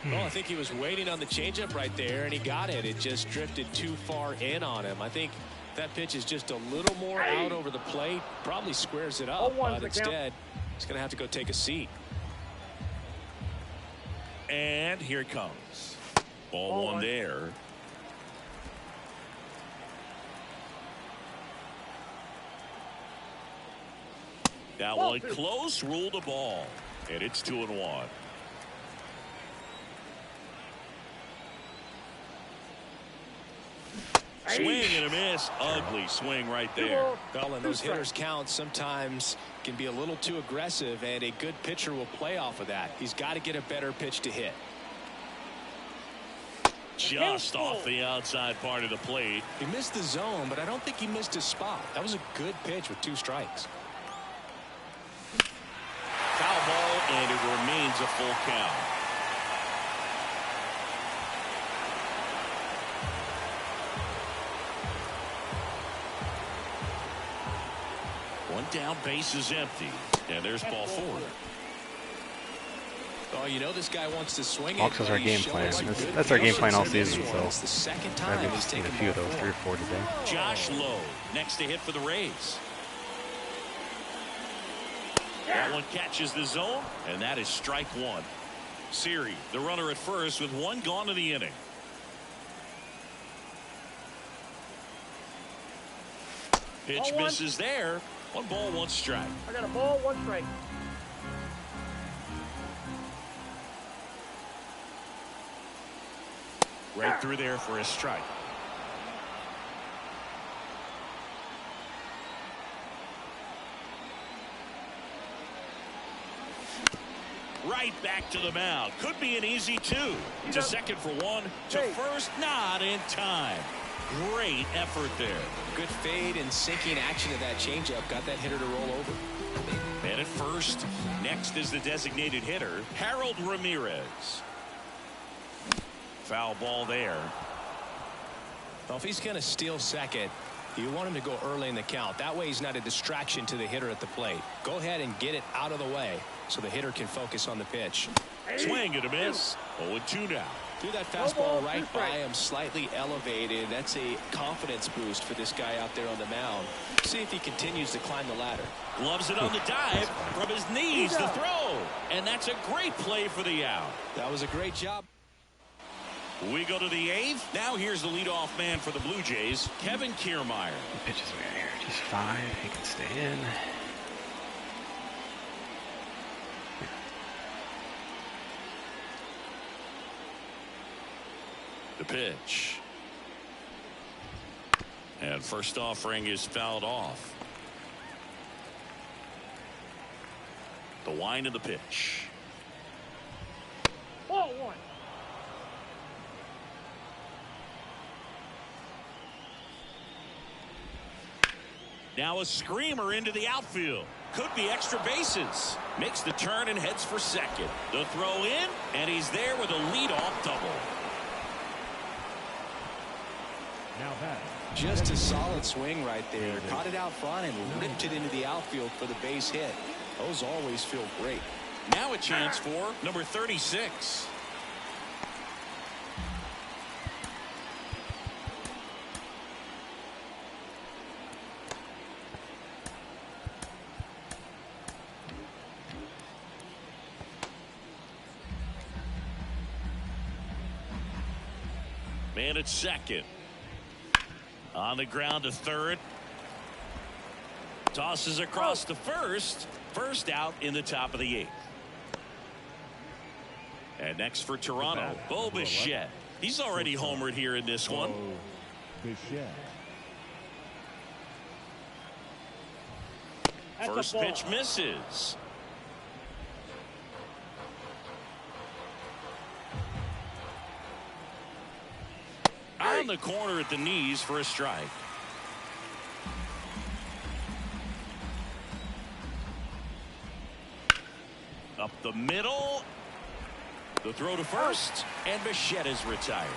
Well, I think he was waiting on the changeup right there, and he got it. It just drifted too far in on him. I think that pitch is just a little more out over the plate. Probably squares it up, but instead, he's going to have to go take a seat. And here it comes. Ball 1 there. That one close, ruled a ball. And it's 2-1. Swing and a miss. Ugly swing right there. Well, and those hitters' counts sometimes can be a little too aggressive, and a good pitcher will play off of that. He's got to get a better pitch to hit. Just off the outside part of the plate. He missed the zone, but I don't think he missed his spot. That was a good pitch with 2 strikes. Foul ball, and it remains a full count. One down, base is empty. And there's ball 4. Oh, you know this guy wants to swing it. Walks was our game plan. That's our game plan all season, so it's the second time I've he's seen a taken few of ball those, 3 or 4 today. Josh Lowe next to hit for the Rays. That one catches the zone, and that is strike 1. Siri, the runner at first with 1 gone in the inning. Pitch misses there. 1 ball, 1 strike. I got a ball, 1 strike. Right through there for a strike. right back to the mound. Could be an easy 2. To second for 1. To first, not in time. Great effort there. Good fade and sinking action of that changeup. Got that hitter to roll over. And at first, next is the designated hitter, Harold Ramirez. Foul ball there. Well, if he's going to steal second, you want him to go early in the count. That way he's not a distraction to the hitter at the plate. Go ahead and get it out of the way so the hitter can focus on the pitch. Swing and a miss. 0-2 now. Threw that fastball right by him, slightly elevated. That's a confidence boost for this guy out there on the mound. See if he continues to climb the ladder. Gloves it on the dive from his knees. The throw. And that's a great play for the out. That was a great job. We go to the 8th. Now here's the leadoff man for the Blue Jays, Kevin Kiermaier. He pitches way out here. Just 5. He can stay in. The pitch. And first offering is fouled off. The wind of the pitch. Ball 1. Now a screamer into the outfield. Could be extra bases. Makes the turn and heads for second. The throw in, and he's there with a leadoff double. Now that. Just a solid swing right there. Caught it out front and ripped it into the outfield for the base hit. Those always feel great. Now a chance for number 36. Man at second. On the ground to third. Tosses across to first. First out in the top of the 8th. And next for Toronto, Bo Bichette. He's already homered here in this one. Bichette. First pitch misses. On the corner at the knees for a strike. Up the middle. The throw to first. And Bichette is retired.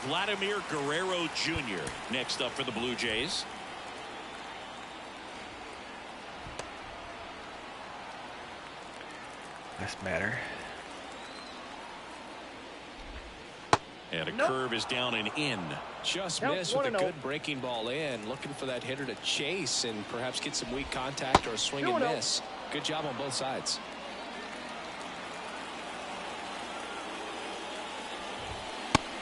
Vladimir Guerrero Jr. next up for the Blue Jays. Nice batter. And a curve is down and in. Just missed with a good breaking ball in. Looking for that hitter to chase and perhaps get some weak contact or a swing and miss. Good job on both sides.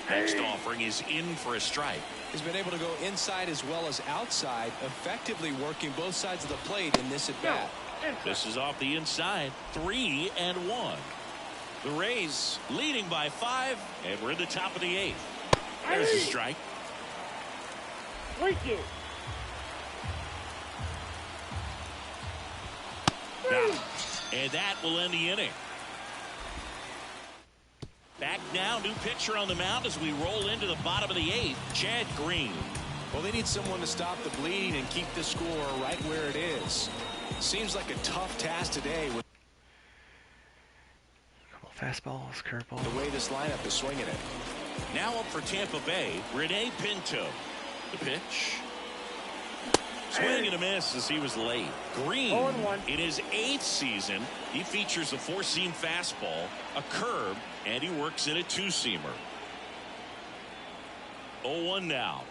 Next offering is in for a strike. He's been able to go inside as well as outside, effectively working both sides of the plate in this at bat. This is off the inside. 3-1. The Rays leading by 5, and we're in the top of the 8th. There's a strike. Thank you. And that will end the inning. Back now, new pitcher on the mound as we roll into the bottom of the 8th, Chad Green. Well, they need someone to stop the bleeding and keep the score right where it is. Seems like a tough task today with Fastballs, curveball. the way this lineup is swinging it. Now up for Tampa Bay, Rene Pinto. The pitch. Swing and a miss as he was late. Green, in his 8th season, he features a 4-seam fastball, a curve, and he works in a 2-seamer. 0-1 now.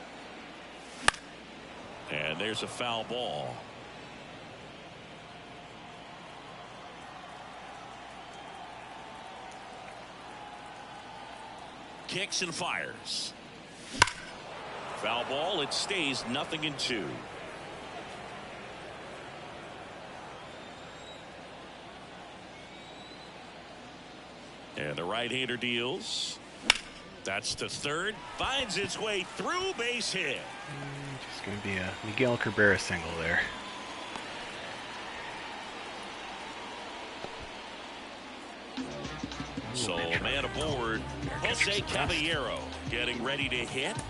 And there's a foul ball. Kicks and fires. Foul ball. It stays 0-2. And the right-hander deals. That's to third. Finds its way through, base hit. Just going to be a Miguel Cabrera single there. man aboard, Jose Caballero, getting ready to hit. Who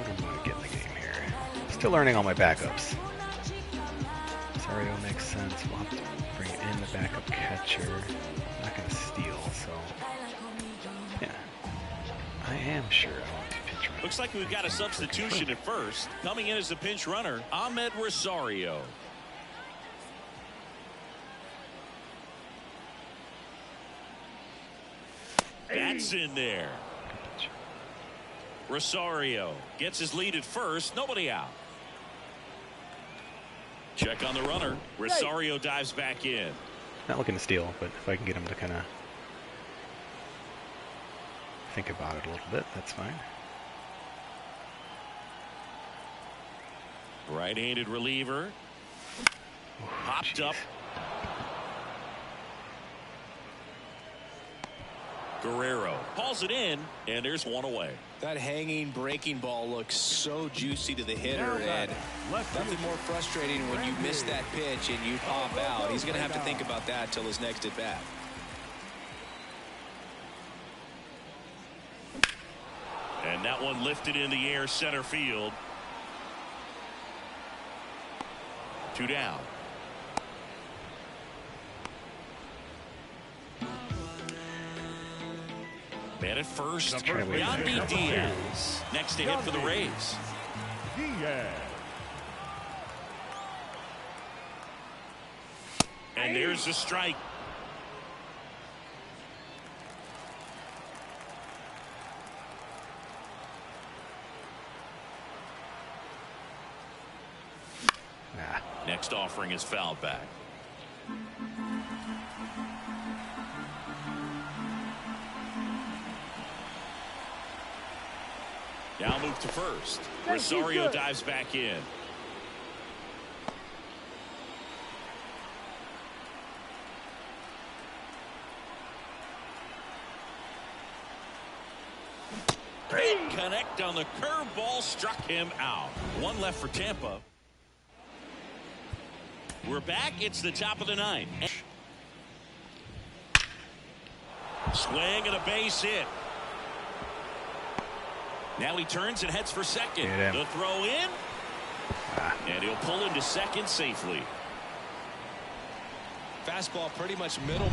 do I want to get in the game here? Still learning all my backups. Rosario makes sense. We'll have to bring in the backup catcher. I'm not going to steal, so yeah. I am sure I want to pitch runner. Looks like we've got a substitution at first. Coming in as the pinch runner, Ahmed Rosario. That's in there. Rosario gets his lead at first. Nobody out. Check on the runner. Rosario dives back in. Not looking to steal, but if I can get him to kind of think about it a little bit, that's fine. Right-handed reliever. Popped up. Guerrero hauls it in, and there's one away. That hanging breaking ball looks so juicy to the hitter, and nothing more frustrating when you miss that pitch and you pop out. He's going to have to think about that till his next at bat. And that one lifted in the air, center field. 2 down. Man at first, Yandy Diaz next to hit for the Rays. And there's the strike. Next offering is fouled back. Now move to first. Rosario dives back in. Great connect on the curveball, struck him out. One left for Tampa. We're back. It's the top of the 9th. Swing and a base hit. Now he turns and heads for second. The throw in. And he'll pull into second safely. Fastball pretty much middle,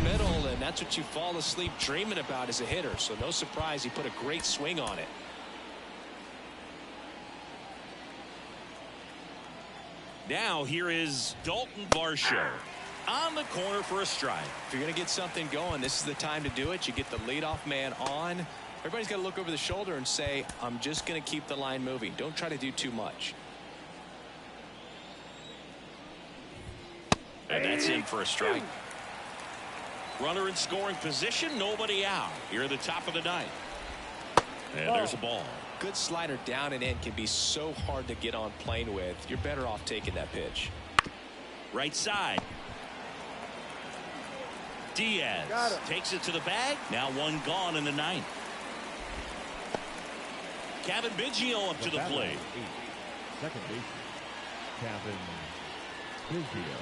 and that's what you fall asleep dreaming about as a hitter. So no surprise he put a great swing on it. Now here is Dalton Varsho on the corner for a strike. If you're going to get something going, this is the time to do it. You get the leadoff man on. Everybody's got to look over the shoulder and say, I'm just going to keep the line moving. Don't try to do too much. And that's in for a strike. Runner in scoring position, nobody out. Here at the top of the 9th. And there's a ball. Good slider down and in can be so hard to get on plane with. You're better off taking that pitch. Right side. Diaz takes it to the bag. Now one gone in the 9th. Kevin Biggio up to the plate. Second baseman, Kevin Biggio.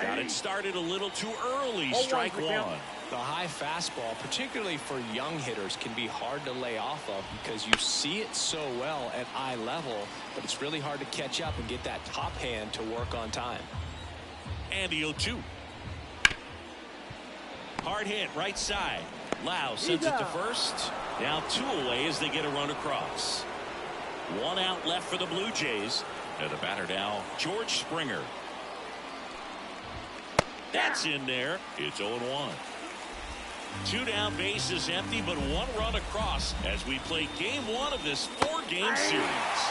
Got it started a little too early. Strike one. The high fastball, particularly for young hitters, can be hard to lay off of because you see it so well at eye level, but it's really hard to catch up and get that top hand to work on time. And the 0-2. Hard hit right side. Lowe sends it to first. Now 2 away as they get a run across. 1 out left for the Blue Jays. And the batter now, George Springer. That's in there. It's 0-1. 2 down, bases empty, but 1 run across as we play game 1 of this 4-game series.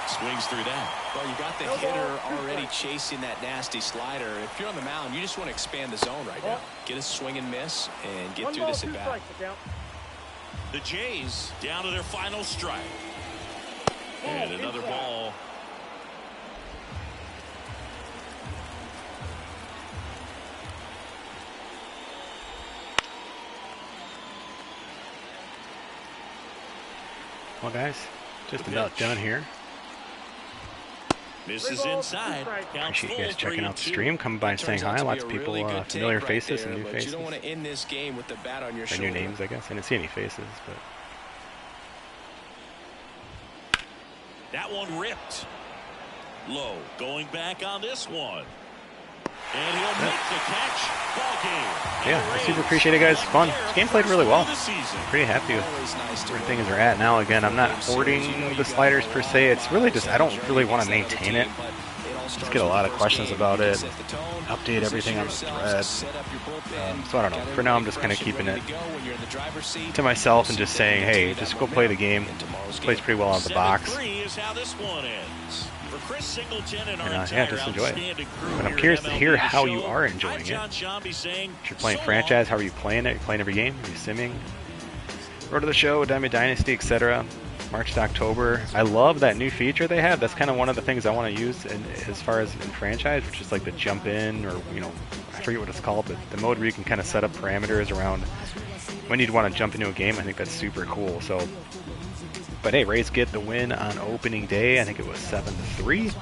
Swings through that. Well, you got the hitter already chasing that nasty slider. If you're on the mound, you just want to expand the zone right now. Get a swing and miss and get through this at bat. The Jays down to their final strike. And another ball. Well, guys, just about done here. Misses inside. Counts Appreciate you guys full, checking out the 3-2. stream, coming by and That saying turns out hi. to be Lots a of people, really good familiar take faces right and there, new but faces. you don't want to end this game with the bat on your Or shoulder. new names, I guess. I didn't see any faces, but That one ripped. Lowe going back on this one. And he'll make the catch. Ball game. yeah, I super appreciate it, guys. Fun. This game played really well. The season. Pretty happy with Always nice to where roll things the are at now. Again, I'm not game series. You know hoarding you the got sliders a per lot se. of It's really just, I don't really want to against that maintain other it. team, but it all Just starts get a with lot the of first questions game. about You can it. set the tone, Update everything on the position thread. yourselves, set up your bullpen, So I don't know. got For now, I'm everybody just kind of fresh and keeping ready it to go when you're in the driver's seat. to myself and just saying, hey, just go play the game. Plays pretty well out of the box. 7-3 is how this one ends. For Chris Singleton and our And, entire just enjoy it. outstanding crew But I'm here curious at to MLB hear The how you Show, are I'm enjoying it. John Shambi saying, If you're playing so franchise, long. how are you playing it? Are you playing every game? Are you simming? Road to the Show, Diamond Dynasty, etc. March to October. I love that new feature they have. That's kind of one of the things I want to use as far as in franchise, which is like the jump in, or I forget what it's called, but the mode where you can kind of set up parameters around when you'd want to jump into a game. I think that's super cool. So, but hey, Rays get the win on opening day. I think it was 7-3.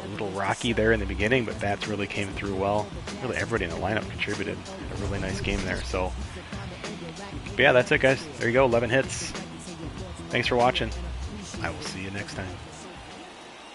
A little rocky there in the beginning, but bats really came through well. Really, everybody in the lineup contributed. A really nice game there. So, but yeah, that's it, guys. There you go. 11 hits. Thanks for watching. I will see you next time.